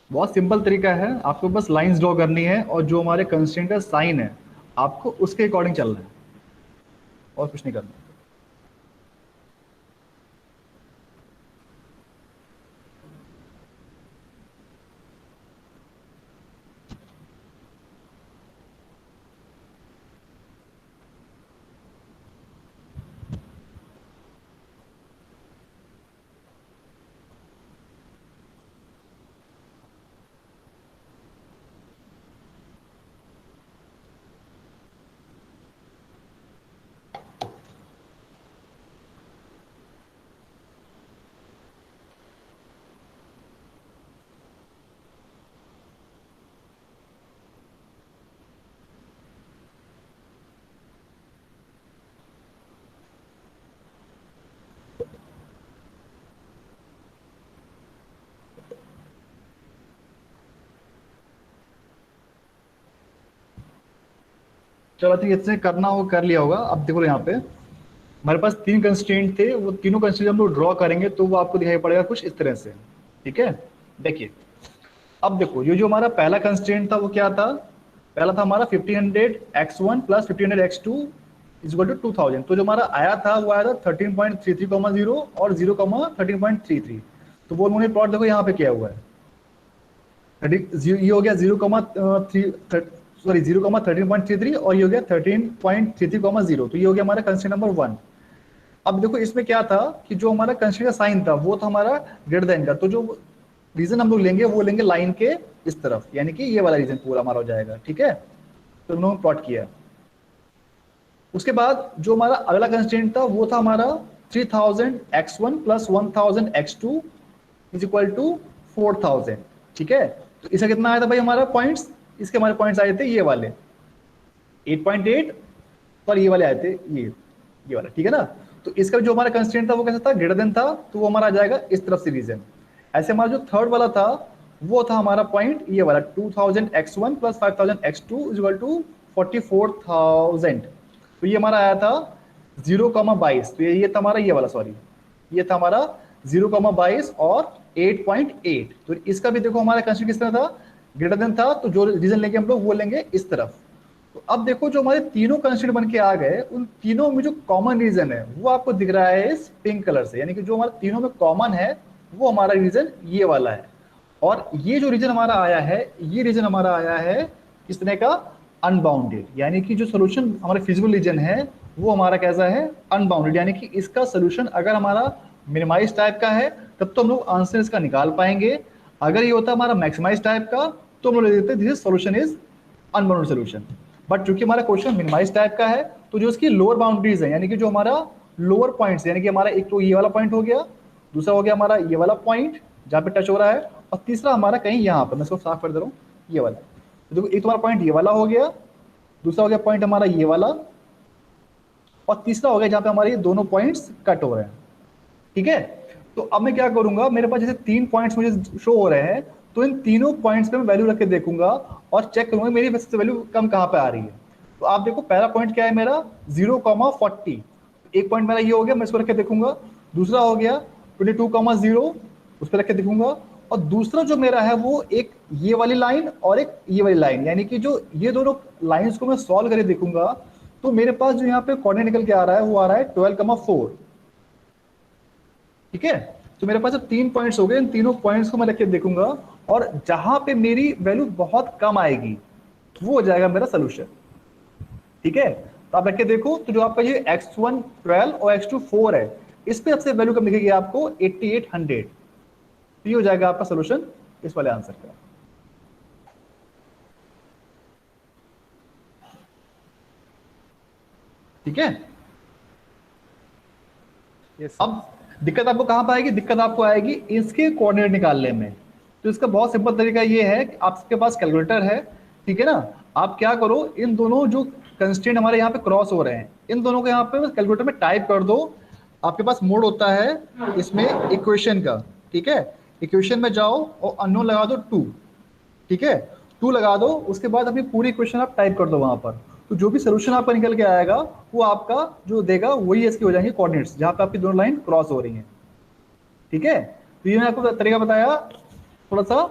बहुत सिंपल तरीका है, आपको बस लाइंस ड्रॉ करनी है और जो हमारे कंस्ट्रेंट का साइन है आपको उसके अकॉर्डिंग चलना है, और कुछ नहीं करना। चलो आई थिंक इसने करना वो कर लिया होगा। अब देखो यहाँ पे हमारे पास 3 कंस्ट्रेंट थे, वो तीनों कंस्ट्रेंट हम लोग ड्रॉ करेंगे तो वो आपको दिखाई पड़ेगा कुछ इस तरह से, ठीक है? देखिए, अब देखो ये जो हमारा पहला कंस्ट्रेंट था वो क्या था? पहला था हमारा 1500x1 plus 1500x2 is equal to 2000। तो जो हमारा आया था वो आया था 13.33,0 और 0,13.33। तो वो उन्होंने प्लॉट देखो यहाँ पे किया हुआ है। ये हो गया 0,13.33 और ये हो गया 13.33,0। तो ये हो गया हमारा कंस्ट्रेंट नंबर 1। अब देखो इसमें क्या था कि जो हमारा कंस्ट्रेंट का साइन था वो था हमारा ग्रेटर देन का, तो जो रीजन हम लोग लेंगे वो लेंगे लाइन के इस तरफ, यानी कि ये वाला रीजन पूरा हमारा हो जाएगा, ठीक है? तो हम लोगों ने प्लॉट किया। उसके बाद जो हमारा अगला कंस्ट्रेंट था वो था हमारा 3000x1 plus 1000x2 is equal to 4000, ठीक है? तो इसका कितना आया था भाई हमारा पॉइंट्स? इसके हमारे पॉइंट्स आए थे ये वाले 8.8, और ये वाले आए थे ये वाला, ठीक है ना? तो इसका जो हमारा कंस्ट्रेंट था वो कैसा था? ग्रेटर देन था, तो वो हमारा आ जाएगा इस तरफ से रीजन। ऐसे हमारा जो थर्ड वाला था वो था हमारा पॉइंट ये वाला 2000x1 plus 5000x2 is equal to 44,000। तो ये हमारा आया था 0,22। तो ये था हमारा ये वाला, सॉरी ये था हमारा 0,22 और 8.8। तो इसका भी देखो हमारा कंस्ट्रेंट किस तरह था? ग्रेटर देन था, तो जो रीजन लेंगे हम लोग वो लेंगे इस तरफ। तो अब देखो जो हमारे तीनों कंस्ट्रेंट बन के आ गए, उन तीनों में जो कॉमन रीजन है वो आपको दिख रहा है इस पिंक कलर से, यानी कि जो हमारे तीनों में कॉमन है वो हमारा रीजन ये वाला है। और ये जो रीजन हमारा आया है, ये रीजन हमारा आया है किस तरह का, अनबाउंडेड, यानी कि जो सोल्यूशन हमारा फिजिबल रीजन है वो हमारा कैसा है, अनबाउंडेड, यानी कि इसका सोल्यूशन अगर हमारा मिनिमाइज टाइप का है तब तो हम लोग आंसर इसका निकाल पाएंगे। अगर ये होता हमारा मैक्सिमाइज टाइप का तो हम लोग ले देते this solution is unbounded solution. But चूंकि हमारा क्वेश्चन मिनिमाइज टाइप का है तो जो इसकी लोअर बाउंड्रीज है, यानी कि जो हमारा लोअर पॉइंट्स, यानी कि हमारा एक तो ये वाला पॉइंट हो गया, दूसरा हो गया हमारा ये वाला पॉइंट जहाँ पे टच हो रहा है, और तीसरा हमारा कहीं यहाँ पर, मैं इसको साफ कर दे रहा हूँ, ये वाला। तो देखो एक तुम्हारा पॉइंट ये वाला हो गया, दूसरा हो गया पॉइंट हमारा ये वाला, और तीसरा हो गया जहाँ पे हमारे ये दोनों पॉइंट्स कट हो रहे हैं। ठीक है, तो अब मैं क्या करूंगा, मेरे पास जैसे 3 पॉइंट्स मुझे शो हो रहे हैं, तो इन तीनों पॉइंट्स पे मैं वैल्यू रख के देखूंगा और चेक करूंगा मेरी वैसे से वैल्यू कम कहाँ पे आ रही है। तो आप देखो पहला पॉइंट क्या है मेरा 0,40, एक पॉइंट मेरा ये हो गया, मैं इसको रख के देखूंगा। दूसरा हो गया 22,0, उस पर रख के देखूंगा। और दूसरा जो मेरा है वो एक ये वाली लाइन और एक ये वाली लाइन, यानी कि जो ये दोनों लाइंस को मैं सॉल्व करके देखूंगा तो मेरे पास जो यहाँ पे कोऑर्डिनेट निकल के आ रहा है वो आ रहा है 12,4। ठीक है, तो मेरे पास अब 3 पॉइंट्स हो गए, इन तीनों पॉइंट्स को मैं रख के देखूंगा और जहां पे मेरी वैल्यू बहुत कम आएगी वो हो जाएगा मेरा सोल्यूशन। ठीक है, तो आप रख के देखो, तो जो आपका ये x1 12 और x2 4 है, इस पे सबसे वैल्यू कम दिखेगी आपको 8800, तो ये हो जाएगा आपका सोल्यूशन इस वाले आंसर का। ठीक है, यस अब दिक्कत आपको कहां पर आएगी, दिक्कत आपको आएगी इसके कोऑर्डिनेट निकालने में। तो इसका बहुत सिंपल तरीका ये है कि आपके पास कैलकुलेटर है, ठीक है ना, आप क्या करो, इन दोनों जो कंस्ट्रेंट हमारे यहाँ पे क्रॉस हो रहे हैं, इन दोनों को यहाँ पे कैलकुलेटर में टाइप कर दो। आपके पास मोड होता है इसमें इक्वेशन का, ठीक है, इक्वेशन में जाओ और अननोन लगा दो 2, ठीक है, 2 लगा दो, उसके बाद अपनी पूरी इक्वेशन आप टाइप कर दो वहां पर। तो जो भी सोल्यूशन आपका निकल के आएगा वो आपका जो देगा वही इसके हो जाएंगे कोऑर्डिनेट्स जहां पे आपकी दोनों लाइन क्रॉस हो रही हैं। ठीक है, तो ये मैंने आपको तरीका बताया थोड़ा सा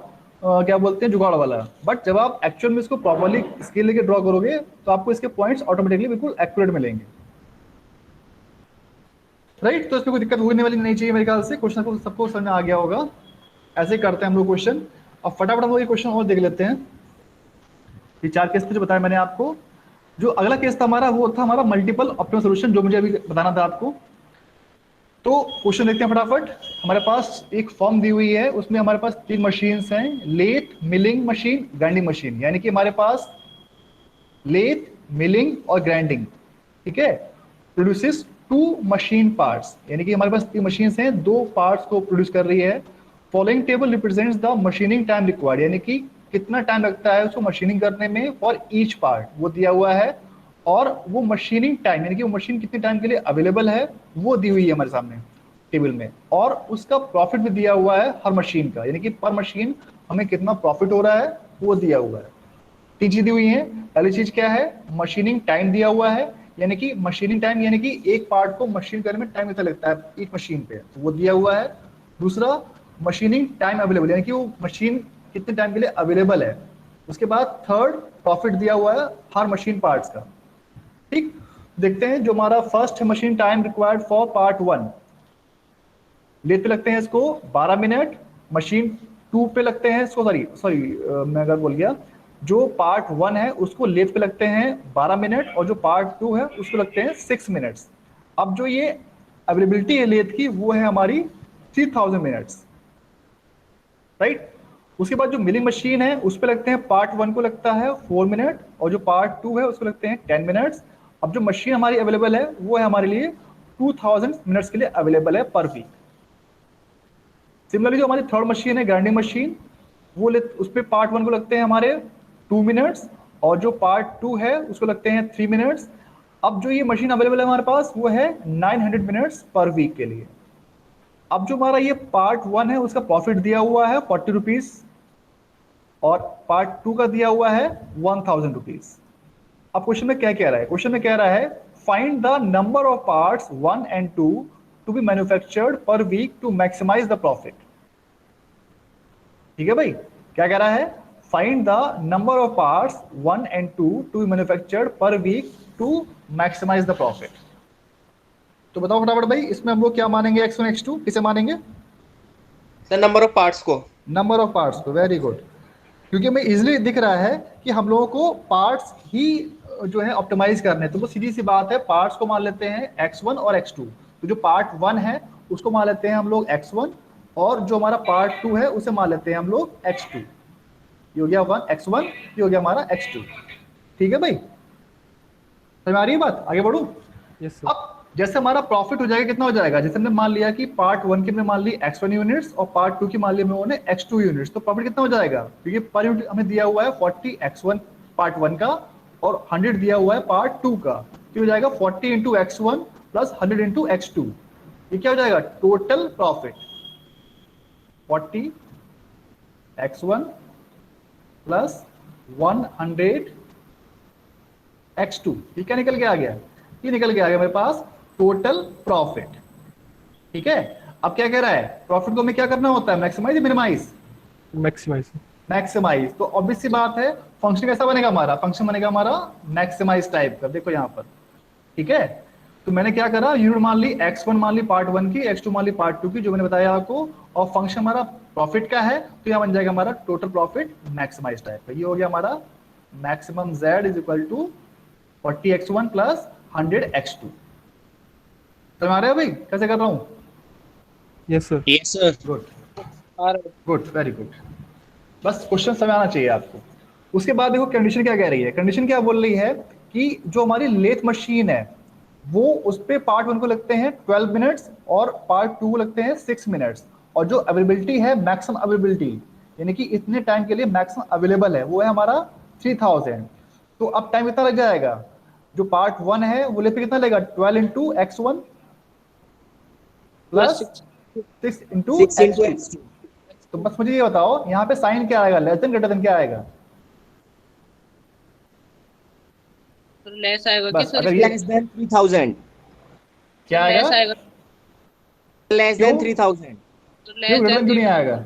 क्या बोलते हैं जुगाड़ वाला, बट जब आप एक्चुअल में इसको प्रॉपर्ली स्केल लेके ड्रॉ करोगे तो आपको इसके पॉइंट्स ऑटोमेटिकली बिल्कुल एक्यूरेट मिलेंगे। राइट, तो इसमें कोई दिक्कत होने वाली नहीं चाहिए मेरे ख्याल से, क्वेश्चन को सबको समझ में आ गया होगा। ऐसे ही करते हैं हम लोग क्वेश्चन। अब फटाफट हम लोग ये क्वेश्चन और देख लेते हैं। ये 4 केस थे जो बताया मैंने आपको। जो अगला केस था हमारा वो था हमारा मल्टीपल ऑप्टिमल सॉल्यूशन, जो मुझे अभी बताना था आपको। तो क्वेश्चन देखते हैं फटाफट। हमारे पास एक फॉर्म दी हुई है, उसमें हमारे पास 3 मशीन्स हैं, lathe, milling machine, grinding machine, यानी कि हमारे पास लेथ, मिलिंग और ग्राइंडिंग, ठीक है, प्रोड्यूसेस 2 मशीन पार्ट्स, यानी कि हमारे पास 3 मशीन्स हैं, 2 पार्ट्स को प्रोड्यूस कर रही है। Following table represents the machining time required, यानी कि कितना टाइम लगता है उसको मशीनिंग करने में फॉर ईच पार्ट, वो दिया हुआ है। और वो मशीनिंग टाइम, यानी कि वो मशीन कितने टाइम के लिए अवेलेबल है वो दी हुई है हमारे सामने टेबल में। और उसका प्रॉफिट भी दिया हुआ है हर मशीन का, यानी कि पर मशीन हमें कितना प्रॉफिट हो रहा है वो दिया हुआ है। 3 चीज दी हुई है। पहली चीज क्या है, मशीनिंग टाइम दिया हुआ है, यानी कि मशीनिंग टाइम, यानी कि एक पार्ट को मशीन करने में टाइम कितना लगता है एक मशीन पे, तो वो दिया हुआ है। दूसरा मशीनिंग टाइम अवेलेबल, यानी कि वो मशीन कितने टाइम के लिए अवेलेबल है। उसके बाद थर्ड प्रॉफिट दिया हुआ है हर मशीन पार्ट्स का। ठीक, देखते हैं जो हमारा first machine time required for part 1, lathe पे लगते हैं इसको 12 मिनट, मशीन 2 पे लगते हैं इसको, सॉरी मैं अगर बोल गया, जो पार्ट 1 है उसको लेथ पे लगते हैं 12 मिनट और जो पार्ट 2 है उसको लगते हैं 6 मिनट्स। अब जो ये अवेलेबिलिटी है लेथ की वो है हमारी 3000 मिनट्स, राइट। उसके बाद जो मिलिंग मशीन है उस पे लगते हैं, पार्ट 1 को लगता है 4 मिनट और जो पार्ट 2 है उसको लगते हैं 10 मिनट्स। अब जो मशीन हमारी अवेलेबल है वो है हमारे लिए 2000 मिनट्स के लिए अवेलेबल है पर वीक। सिमिलरली जो हमारी थर्ड मशीन है ग्राइंडिंग मशीन, वो उस पे पार्ट 1 को लगते हैं हमारे 2 मिनट्स और जो पार्ट 2 है उसको लगते हैं 3 मिनट्स। अब जो ये मशीन अवेलेबल है हमारे पास वो है 900 मिनट्स पर वीक के लिए। अब जो हमारा ये पार्ट 1 है उसका प्रॉफिट दिया हुआ है 40 रुपीज और पार्ट 2 का दिया हुआ है 1000 रुपीज। अब क्वेश्चन में क्या कह रहा है, क्वेश्चन में कह रहा है find the number of parts 1 and 2 to be manufactured per week to maximize the profit. ठीक है भाई, क्या कह रहा है, find the number of parts 1 and 2 to be manufactured per week to maximize the profit. तो बताओ फटाफट भाई, इसमें हम लोग क्या मानेंगे, x1 x2 किसे मानेंगे? सर नंबर ऑफ पार्ट्स को। नंबर ऑफ पार्ट्स को, वेरी गुड। क्योंकि हमें इजीली दिख रहा है कि हम लोगों को पार्ट्स ही जो है ऑप्टिमाइज करने हैं, तो वो सीधी सी बात है, पार्ट्स को मान लेते हैं x1 और x2। तो जो पार्ट 1 है उसको मान लेते हैं हम लोग x1, और जो हमारा पार्ट 2 है उसे मान लेते हैं हम लोग x2। ये हो गया x1, ये हो गया हमारा x2। ठीक है भाई, समझ आ रही है बात? आगे बढ़ू। Yes sir. अब जैसे हमारा प्रॉफिट हो जाएगा, कितना हो जाएगा, जैसे हमने मान लिया कि पार्ट 1 की हमने मान ली x1 यूनिट्स और पार्ट 2 की मान ली हमने x2 यूनिट्स, तो प्रॉफिट कितना हो जाएगा? क्योंकि पर यूनिट हमें दिया हुआ है 40 x1 पार्ट 1 का और 100 दिया हुआ है पार्ट 2 का, तो हो जाएगा 40 into x1 plus 100 into x2। ये क्या हो जाएगा? Total profit 40 x1 plus 100 x2। ये क्या निकल के आ गया? ये निकल के आ गया मेरे पास टोटल प्रॉफिट। ठीक है, अब क्या कह रहा है, प्रॉफिट को हमें क्या करना होता है, मैक्सिमाइज या मिनिमाइज? मैक्सिमाइज। मैक्सिमाइज। तो ऑब्वियस सी बात है, फंक्शन कैसा बनेगा हमारा? फंक्शन बनेगा हमारा मैक्सिमाइज टाइप का। देखो यहाँ पर, ठीक है, तो मैंने क्या करा, यूनिट मान ली x1 मान ली पार्ट 1 की, x2 मान ली पार्ट 2 की, जो मैंने बताया आपको, और फंक्शन हमारा प्रॉफिट का है, तो यहाँ बन जाएगा हमारा टोटल प्रॉफिट मैक्सिमाइज टाइप का। ये हो गया हमारा maximum z is equal to 40x1 plus 100x2। समझ आ रहा है भाई कैसे कर रहा हूँ? Yes sir. Yes sir. Good good, very good. बस क्वेश्चन समझ आना चाहिए आपको। उसके बाद देखो कंडीशन क्या कह रही है। कंडीशन क्या बोल रही है कि जो हमारी लेथ मशीन है वो उस पे पार्ट 1 को लगते हैं 12 मिनट्स और पार्ट 2 को लगते हैं 6 मिनट्स, और जो अवेलेबिलिटी है मैक्सिमम अवेलेबिलिटी, यानी कि इतने टाइम के लिए मैक्सिमम अवेलेबल है, वो है हमारा 3000। तो अब टाइम कितना लग जाएगा? जो पार्ट 1 है वो लेथ पे कितना लगेगा? 12 into x1 plus 6 into x2। तो बस मुझे ये बताओ यहाँ पे साइन क्या आएगा, लेस देन ग्रेटर देन क्या आएगा? लेस आएगा कि बस सर? अगर ये लेस देन 3000। क्या लेस आएगा? आएगा। लेस देन 3000 तो क्यों लेस ग्रेटर देन क्यों नहीं देन आएगा?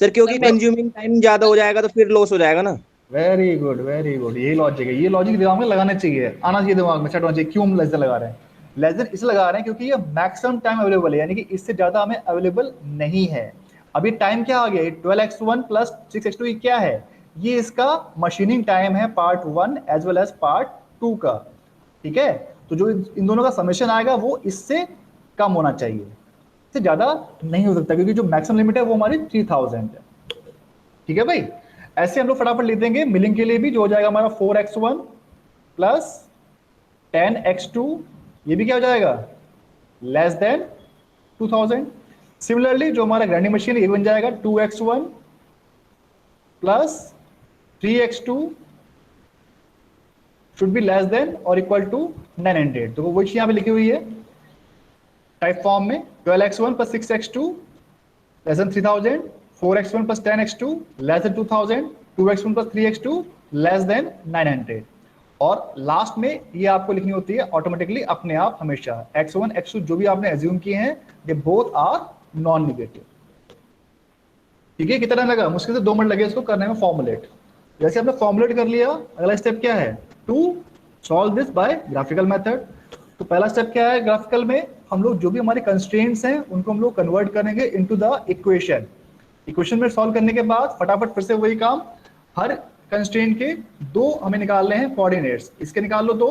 सर, क्योंकि कंज्यूमिंग टाइम ज्यादा हो जाएगा तो फिर लॉस हो जाएगा ना। वेरी गुड, वेरी गुड, यही लॉजिक है। ये लॉजिक दिमाग में लगाना चाहिए, आना चाहिए दिमाग में, सेट होना चाहिए। क्यों हम लेस देन लगा रहे हैं? लेस देन इसलिए लगा रहे हैं क्योंकि ये मैक्सिमम टाइम अवेलेबल है, यानी कि इससे ज्यादा हमें अवेलेबल नहीं है। अभी टाइम क्या आ गया? 12x1 प्लस 6x2, ये क्या है? ये इसका मशीनिंग टाइम है part 1 as well as part 2 का। ठीक है, तो जो इन दोनों का समेशन आएगा वो इससे कम होना चाहिए, इससे ज्यादा नहीं हो सकता, क्योंकि जो मैक्सिमम लिमिट है वो हमारी 3000 है। ठीक है भाई, ऐसे हम लोग फटाफट लिख देंगे मिलिंग के लिए भी, जो हो जाएगा हमारा 4x1 प्लस 10x2, ये भी क्या हो जाएगा? Less than 2000। सिमिलरली जो हमारा ग्राइंडिंग मशीन है ये बन जाएगा 2x1 plus 3x2 should be less than और इक्वल टू 900। तो वो यहाँ पे लिखी हुई है टाइप फॉर्म में, 12x1 plus 6x2 less than 3000, 4x1 plus 10x2 less than 2000, 2x1 plus 3x2 less than 900। और लास्ट में ये आपको लिखनी होती है ऑटोमेटिकली अपने आप हमेशा, x1 x2 जो भी आपने एज्यूम किए हैं they both are non negative. ठीक है, कितना लगा? मुश्किल से 2 मिनट लगे इसको करने में फॉर्मुलेट। जैसे आपने फॉर्मुलेट कर लिया, अगला स्टेप क्या है? To solve this by graphical method. तो पहला स्टेप क्या है? ग्राफिकल में हम लोग जो भी हमारे कंस्ट्रेंट्स हैं उनको हम लोग कन्वर्ट करेंगे इनटू द इक्वेशन। इक्वेशन में सॉल्व करने के बाद फटाफट फिर से वही काम, हर कंस्ट्रेंट के 2 हमें निकालने हैं कोऑर्डिनेट्स, इसके निकाल लो 2,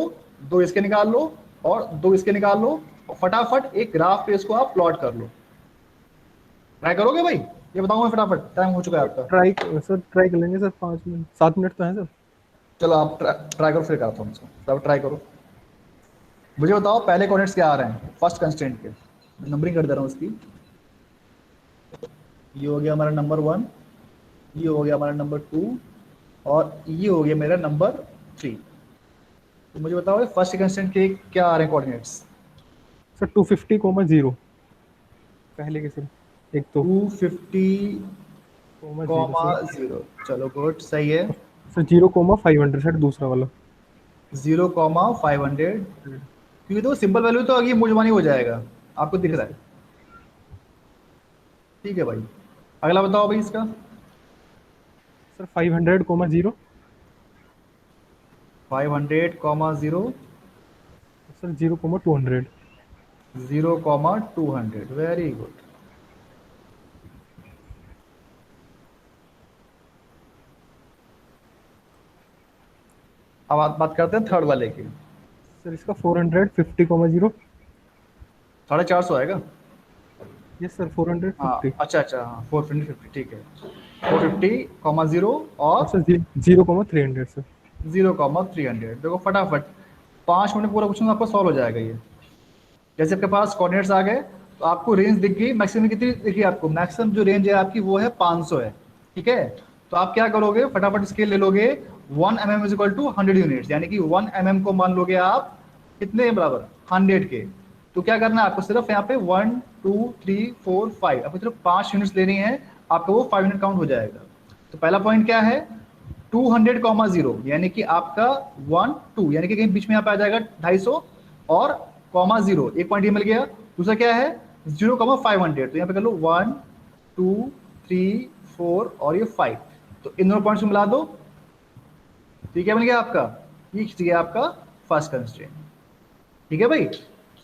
2 इसके निकाल लो और 2 इसके निकाल लो, और फटाफट एक ग्राफ पे इसको आप प्लॉट कर लो। ट्राई करोगे भाई? ये बताऊं मैं फटाफट, टाइम हो चुका है आपका। ट्राई कर लेंगे सर, 5 मिनट 7 मिनट तो है सर। चलो आप ट्राई करो, फिर करता हूँ इसको। अब ट्राई करो, मुझे बताओ पहले कोऑर्डिनेट्स क्या आ रहे हैं फर्स्ट कंस्ट्रेंट के, नंबरिंग कर दे रहा हूँ उसकी। ये हो गया हमारा नंबर 1, ये हो गया हमारा नंबर 2 और ये हो गया मेरा नंबर 3। तो मुझे बताओ फर्स्ट कंस्टेंट के क्या आ रहे हैं कोऑर्डिनेट्स? सर 250, पहले के सर, एक तो 250, 0। चलो गुड, सही है। सर 0,500 सर दूसरा वाला। 0,500, क्योंकि तो सिंपल वैल्यू तो आगे मूलवानी हो जाएगा, आपको दिख रहा है। ठीक है भाई, अगला बताओ भाई इसका। Sir 500,0 500,0 sir 0,200 0,200 very good. अब बात करते हैं थर्ड वाले की। सर इसका 450,0 450 आएगा। यस सर हाँ 450 अच्छा अच्छा, हाँ 450 ठीक है। 450,0 और और सर 0,300 सर। 0,300। देखो फटाफट 5 मिनट में पूरा क्वेश्चन आपको सॉल्व हो जाएगा ये। जैसे आपके पास कोऑर्डिनेट्स आ गए तो आपको रेंज दिख गई, मैक्सिमम कितनी दिखी आपको, मैक्सिमम जो रेंज है आपकी वो है 500 है। ठीक है, तो आप क्या करोगे, फटाफट स्केल ले लोगे 1 mm is equal to 100 units, यानी कि 1 mm को मान लोगे आप कितने बराबर 100 के। तो क्या करना है आपको, सिर्फ यहाँ पे 1 2 3 4 5 आपको सिर्फ 5 यूनिट्स लेनी है, आपका वो 5 यूनिट काउंट हो जाएगा। तो पहला पॉइंट क्या है 200,0 यानी कि आपका 1 2 यानी कि कहीं बीच में यहाँ पे आ जाएगा 250 और कॉमा 0 एक पॉइंट ये मिल गया। दूसरा क्या है 0,500, तो यहाँ पे कर लो 1 2 3 4 और ये 5, तो इन दोनों पॉइंट्स को मिला दो। ठीक है, मिल गया आपका, ये खींच गया आपका फर्स्ट कंस्ट्रेंट। ठीक है भाई,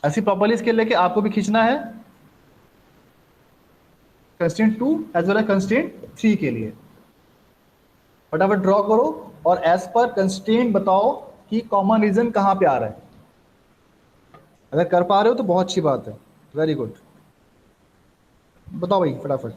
ऐसी प्रॉपर्ली स्केल लेके आपको भी खींचना है constraint 2 as well as constraint 3 के लिए। फटाफट ड्रॉ करो और एज पर कंस्ट्रेंट बताओ कि कॉमन रीजन कहां पे आ रहा है। अगर कर पा रहे हो तो बहुत अच्छी बात है, वेरी गुड। बताओ भाई फटाफट।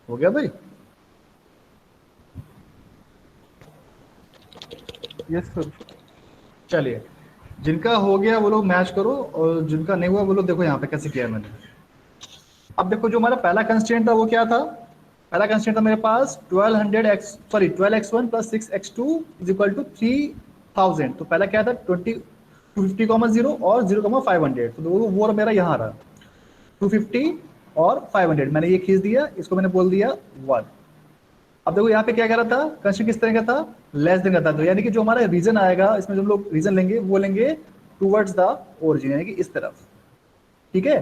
हो गया भाई? Yes sir. चलिए, जिनका हो गया वो लोग मैच करो और जिनका नहीं हुआ वो लोग देखो यहाँ पे कैसे किया मैंने। अब देखो जो हमारा पहला कंस्ट्रेंट था वो क्या था, पहला कंस्ट्रेंट था मेरे पास 12x1 plus 6x2 is equal to 3000। तो पहला क्या था 250,0 और 0,500, तो वो मेरा यहाँ रहा 250 और 500, मैंने ये खींच दिया, इसको मैंने बोल दिया 1। अब देखो यहाँ पे क्या कह रहा था, कंस्ट्रेंट किस तरह का था, लेस देन का था, तो यानी कि जो हमारा रीजन आएगा इसमें जो हम लोग रीजन लेंगे वो लेंगे टूवर्ड्स द ओरिजिन, यानी कि इस तरफ। ठीक है,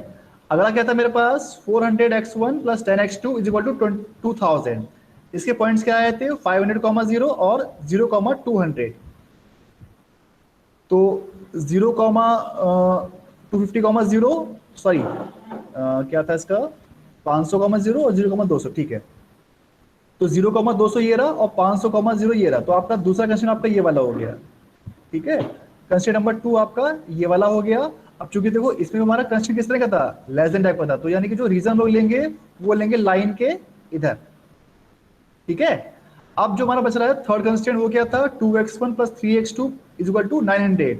अगला क्या था मेरे पास 400x1 plus 10x2 is equal to 2000। इसके पॉइंट्स क्या आए थे 500,0 और 0,200। तो 250,0 सॉरी क्या था इसका 500,0 और 0,200। ठीक है, तो 0,200 ये रहा और 500,0 ये रहा, तो आपका दूसरा कंस्ट्रेंट आपका ये वाला हो गया। ठीक है, कंस्ट्रेंट नंबर 2 आपका ये वाला हो गया। अब चूंकि देखो इसमें हमारा कंस्ट्रेंट किस तरह का था, लेस देन टाइप का था, तो यानी कि जो रीजन लोग लेंगे वो लेंगे लाइन के इधर। ठीक है, अब जो हमारा बच रहा है थर्ड कंस्ट्रेंट वो क्या था 2x1 plus 3x2 is equal to 900।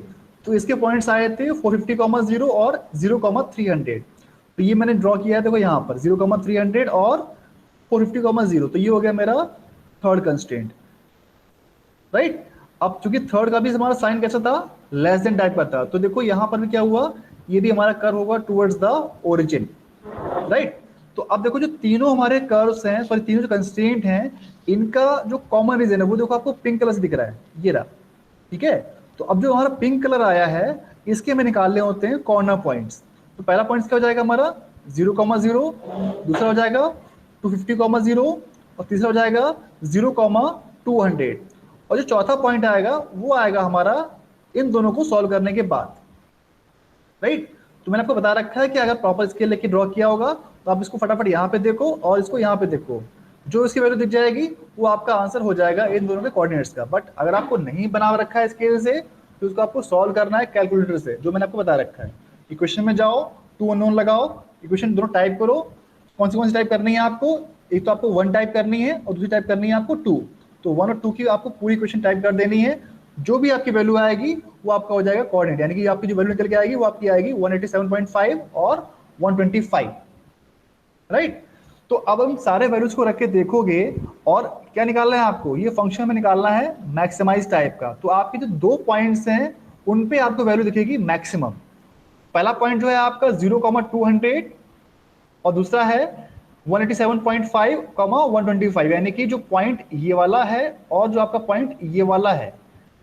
तो इसके पॉइंट्स आए थे 450,0 और 0,300। तो ये मैंने ड्रॉ किया है देखो यहाँ पर 0,300 और 450,0, तो ये हो गया मेरा थर्ड कंस्ट्रेंट। राइट, अब चूंकि थर्ड का भी हमारा साइन कैसा था, लेस देन टाइप का था, तो देखो यहाँ पर भी क्या हुआ, ये भी हमारा कर्व होगा टुवर्ड्स द ओरिजिन। राइट, तो अब देखो जो तीनों हमारे कर्व्स हैं, सॉरी तीनों जो कंस्ट्रेंट हैं, इनका जो कॉमन रीजन है वो देखो आपको पिंक कलर से दिख रहा है, ये रहा। ठीक है, तो अब जो हमारा पिंक कलर आया है इसके हमें निकालने होते हैं कॉर्नर पॉइंट्स। तो पहला पॉइंट क्या हो जाएगा हमारा 0,0, दूसरा हो जाएगा 250,0 और तीसरा हो जाएगा 0,200, और जो चौथा पॉइंट आएगा वो आएगा हमारा इन दोनों को सॉल्व करने के बाद। राइट, तो मैंने आपको बता रखा है कि अगर प्रॉपर स्केल लेके ड्रॉ किया होगा तो आप इसको फटाफट यहाँ पे देखो और इसको यहाँ पे देखो, जो इसकी वैल्यू दिख जाएगी वो आपका आंसर हो जाएगा इन दोनों के कोऑर्डिनेट्स का। बट अगर आपको नहीं बना रखा है स्केल से फिर उसको आपको सॉल्व करना है कैलकुलेटर से, जो मैंने आपको बता रखा है। इक्वेशन में जाओ, टू अननोन लगाओ, इक्वेशन दोनों टाइप करो। कौन सी टाइप करनी है आपको? एक तो आपको 1 टाइप करनी है और दूसरी टाइप करनी है आपको 2। तो 1 और 2 की आपको पूरी इक्वेशन टाइप कर देनी है। जो भी आपकी वैल्यू आएगी वो आपका हो जाएगा कोऑर्डिनेट, यानी कि आपकी जो वैल्यू निकल के आएगी वो आपकी आएगी 187.5 और 125, राइट। तो अब हम सारे वैल्यूज को रख के देखोगे और क्या निकालना है आपको? ये फंक्शन में निकालना है मैक्सिमाइज टाइप का। तो आपके जो 2 पॉइंट्स हैं उन पे आपको वैल्यू दिखेगी मैक्सिमम। पहला पॉइंट जो है आपका 0,200 और दूसरा है 187.5, 125, यानी कि जो पॉइंट ये वाला है और जो आपका पॉइंट ये वाला है,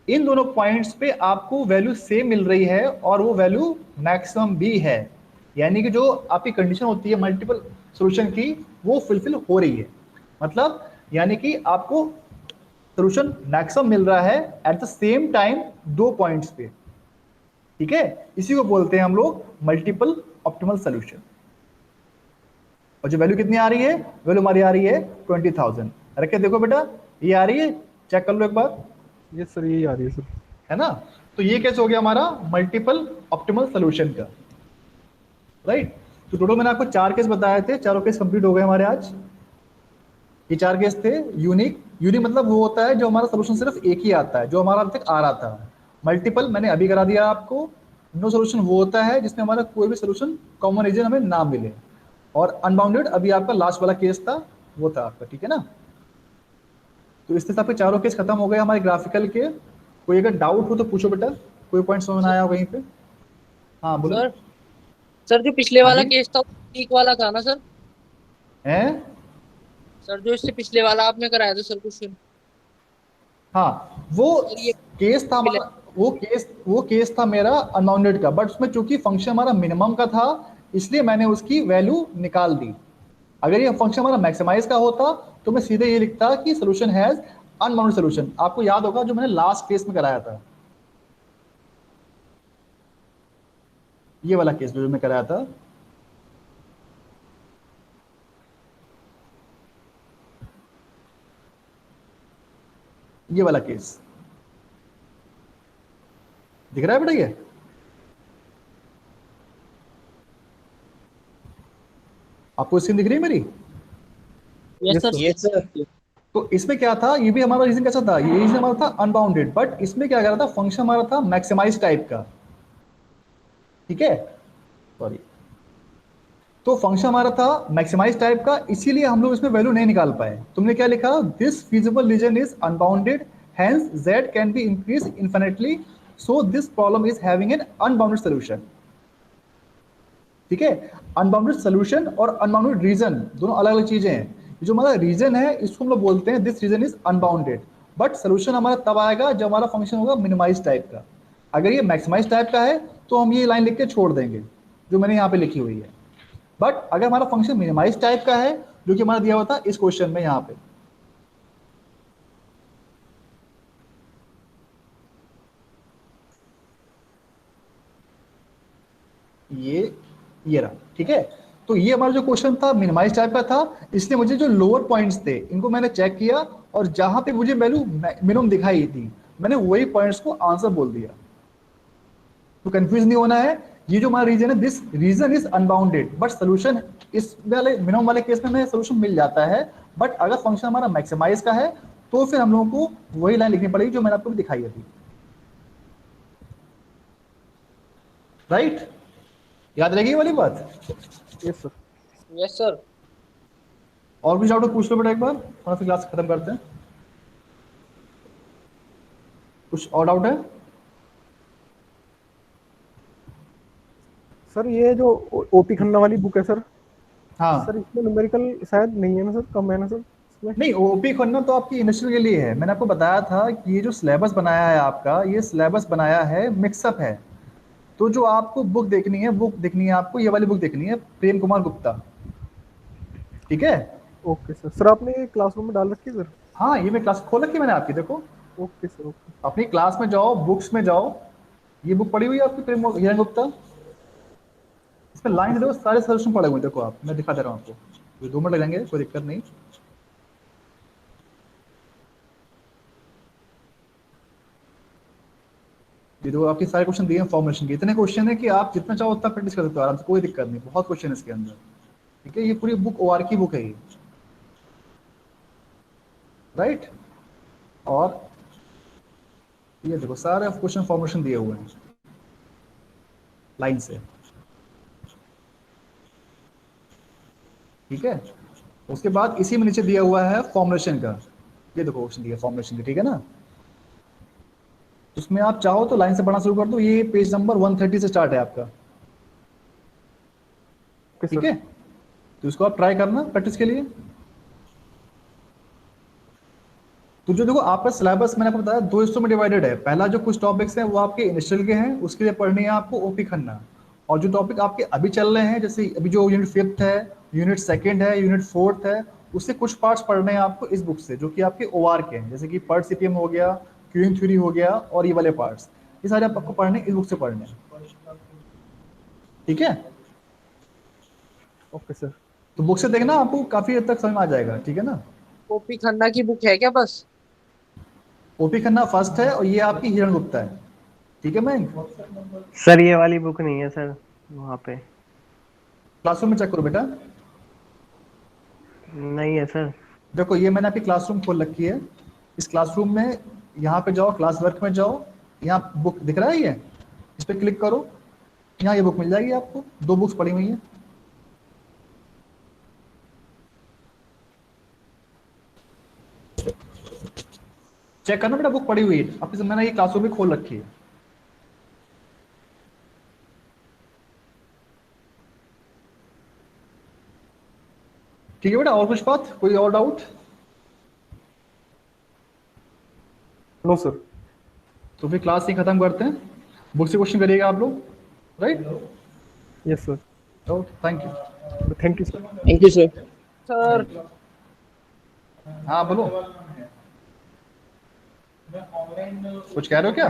इन दोनों पॉइंट्स पे आपको वैल्यू सेम मिल रही है और वो वैल्यू मैक्सिमम भी है। यानी कि जो आपकी कंडीशन होती है मल्टीपल सॉल्यूशन की, वो फुलफिल हो रही है। मतलब यानी कि आपको सॉल्यूशन मैक्सिमम मिल रहा है at the same time 2 points पे। ठीक है, इसी को बोलते हैं हम लोग मल्टीपल ऑप्टिमल सॉल्यूशन। और जो वैल्यू कितनी आ रही है? वैल्यू हमारी आ रही है 20,000। रख के देखो बेटा, ये आ रही है, चेक कर लो एक बार। ये सर यही आ रही है सर। है ना? तो ये कैसे हो गया हमारा मल्टीपल ऑप्टिमल सॉल्यूशन का, राइट। तो टोटल मैंने आपको 4 केस बताए थे, चारों केस कंप्लीट हो गए हमारे आज। ये 4 केस थे। यूनिक मतलब वो होता है जो हमारा सॉल्यूशन सिर्फ एक ही आता है, जो हमारा अब तक आ रहा था। मल्टीपल मैंने अभी करा दिया आपको। नो सॉल्यूशन वो होता है जिसमें हमारा कोई भी सॉल्यूशन कॉमन रीजन हमें ना मिले। और अनबाउंडेड अभी आपका लास्ट वाला केस था, वो था आपका। ठीक है ना? तो इस हिसाब से चारों केस खत्म हो गए हमारे ग्राफिकल के। कोई अगर डाउट हो तो पूछो बेटा, कोई पॉइंट समझ में आया हो कहीं पे? हाँ बोलो। सर जो पिछले हाँ वाला जी। केस था ठीक वाला था ना सर? हैं? सर जो इससे पिछले वाला आपने कराया था सर क्वेश्चन, हाँ, वो सर ये केस था हमारा, वो केस था मेरा अनबाउंडेड का, बट उसमें चूंकि फंक्शन हमारा मिनिमम का था इसलिए मैंने उसकी वैल्यू निकाल दी। अगर ये फंक्शन हमारा मैक्सिमाइज का होता तो मैं सीधे ये लिखता कि सोल्यूशन हैज अनबाउंडेड सोल्यूशन। आपको याद होगा जो मैंने लास्ट केस में कराया था, ये वाला केस जो मैं कराया था, ये वाला केस दिख रहा है बेटा? ये आपको स्क्रीन दिख रही है मेरी? Yes sir. Yes sir. तो इसमें क्या था, ये भी हमारा रीजन कैसा था? ये रीजन हमारा था अनबाउंडेड, बट इसमें क्या कर रहा था, फंक्शन हमारा था मैक्सिमाइज टाइप का। ठीक है, सॉरी। तो फंक्शन हमारा था मैक्सिमाइज टाइप का, इसीलिए हम लोग इसमें वैल्यू नहीं निकाल पाए। तुमने क्या लिखा? This feasible reason is unbounded, hence z can be increase infinitely, so this problem is having an unbounded solution. ठीक है, अनबाउंडेड सोल्यूशन और अनबाउंडेड रीजन दोनों अलग अलग चीजें हैं। जो हमारा रीजन है इसको हम लोग बोलते हैं this region is unbounded, but solution हमारा तब आएगा जब हमारा फंक्शन होगा मिनिमाइज टाइप का। अगर ये मैक्सिमाइज टाइप का है तो हम ये लाइन लिख के छोड़ देंगे जो मैंने यहाँ पे लिखी हुई है। बट अगर हमारा फंक्शन मिनिमाइज टाइप का है, जो कि हमारा दिया हुआ था इस क्वेश्चन में यहाँ पे, ये रहा। ठीक है, तो ये हमारा जो क्वेश्चन था मिनिमाइज टाइप का था, इसलिए मुझे जो लोअर पॉइंट्स थे इनको मैंने चेक किया और जहां पे मुझे वैल्यू मिनिमम दिखाई थी मैंने वही पॉइंट्स को आंसर बोल दिया। तो कंफ्यूज नहीं होना है। ये जो हमारा रीजन है this region is unbounded, but solution इस वाले मिनिमम वाले केस में हमें सोल्यूशन मिल जाता है। बट अगर फंक्शन हमारा मैक्सिमाइज का है तो फिर हम लोगों को वही लाइन लिखनी पड़ेगी जो मैंने आपको दिखाई थी, राइट। याद रहेगी ये वाली बात? Yes sir. Yes sir. और कुछ डाउट पूछ लो बेटा एक बार, थोड़ा सा क्लास खत्म करते हैं। कुछ और डाउट है? सर ये जो ओपी खन्ना वाली बुक है सर, हाँ। सर इसमें न्यूमेरिकल शायद नहीं है ना सर, कम है ना सर इसमें? नहीं, ओपी खन्ना तो आपकी इंडस्ट्री के लिए है। मैंने आपको बताया था कि ये जो सिलेबस बनाया है आपका, ये सिलेबस बनाया है मिक्सअप है। तो जो आपको बुक देखनी है, आपको ये वाली बुक देखनी है, प्रेम कुमार गुप्ता। ठीक है? Okay sir. सर आपने ये क्लासरूम में डाल रखी है सर? हाँ, ये मैं क्लास खोल रखी है मैंने आपकी, देखो। Okay sir okay. अपनी क्लास में जाओ, बुक्स में जाओ, ये बुक पढ़ी हुई है आपकी प्रेम हिरण गुप्ता? इसमें लाइन देखो, सारे सॉल्यूशन पढ़े हुए हैं। देखो आप, मैं दिखा दे रहा हूँ आपको, ये 2 मिनट लगेंगे, कोई दिक्कत नहीं। ये देखो आपके सारे क्वेश्चन दिए हैं फॉर्मुलेशन के, इतने क्वेश्चन है कि आप जितना चाहो उतना प्रैक्टिस कर सकते हो आराम से, कोई दिक्कत नहीं, बहुत क्वेश्चन है इसके अंदर। ठीक है, ये पूरी बुक ओआर की बुक है ये, राइट। और ये देखो सारे क्वेश्चन फॉर्मुलेशन दिए हुए हैं लाइन से। ठीक है, उसके बाद इसी में नीचे दिया हुआ है फॉर्मुलेशन का, ये देखो क्वेश्चन दिया फॉर्मुलेशन का, ठीक है ना। उसमें आप चाहो तो लाइन से पढ़ना शुरू कर दो, ये पेज नंबर 130 से स्टार्ट है आपका। ठीक है, तो इसको आप ट्राई करना प्रैक्टिस के लिए। तो जो देखो आपका सिलेबस मैंने आपको बताया 2 हिस्सों में डिवाइडेड है। पहला जो कुछ टॉपिक्स हैं वो आपके इनिशियल के हैं, उसके लिए पढ़नी है आपको ओपी खन्ना। और जो टॉपिक आपके अभी चल रहे हैं, जैसे अभी जो यूनिट 5th है, यूनिट 2nd है, यूनिट 4th है, उससे कुछ पार्ट्स पढ़ने हैं आपको इस बुक से, जो कि आपके ओआर के हैं, जैसे कि पर्ट सीपीएम हो गया, क्यूइंग थ्योरी हो गया, और ये वाले पार्ट्स, ये सारे आपको पढ़ने इस बुक से पढ़ने हैं। ठीक है, ओके सर। तो बुक से देखना आपको काफी हद तक समझ में आ जाएगा। ठीक है ना। ओपी खन्ना की बुक है क्या बस? ओपी खन्ना फर्स्ट है और ये आपकी हिरण गुप्ता है। ठीक है मैं सर ये वाली बुक नहीं है सर वहाँ पे। क्लासरूम में चेक करो बेटा। नहीं है सर। देखो ये मैंने आपकी क्लासरूम खोल रखी है, इस क्लासरूम में यहाँ पे जाओ, क्लास वर्क में जाओ, यहाँ बुक दिख रहा है ये, इस पर क्लिक करो, यहाँ ये बुक मिल जाएगी आपको, 2 बुक्स पड़ी हुई हैं। चेक करना बेटा, बुक पड़ी हुई है आपकी, मैंने ये क्लासरूम में खोल रखी है। ठीक है बेटा, और कुछ बात, कोई और डाउट? No sir. तो फिर क्लास ही खत्म करते हैं, बुक से क्वेश्चन करिएगा आप लोग, right. Yes sir. Thank you. Thank you sir. Thank you sir. Sir हाँ बोलो, कुछ कह रहे हो क्या?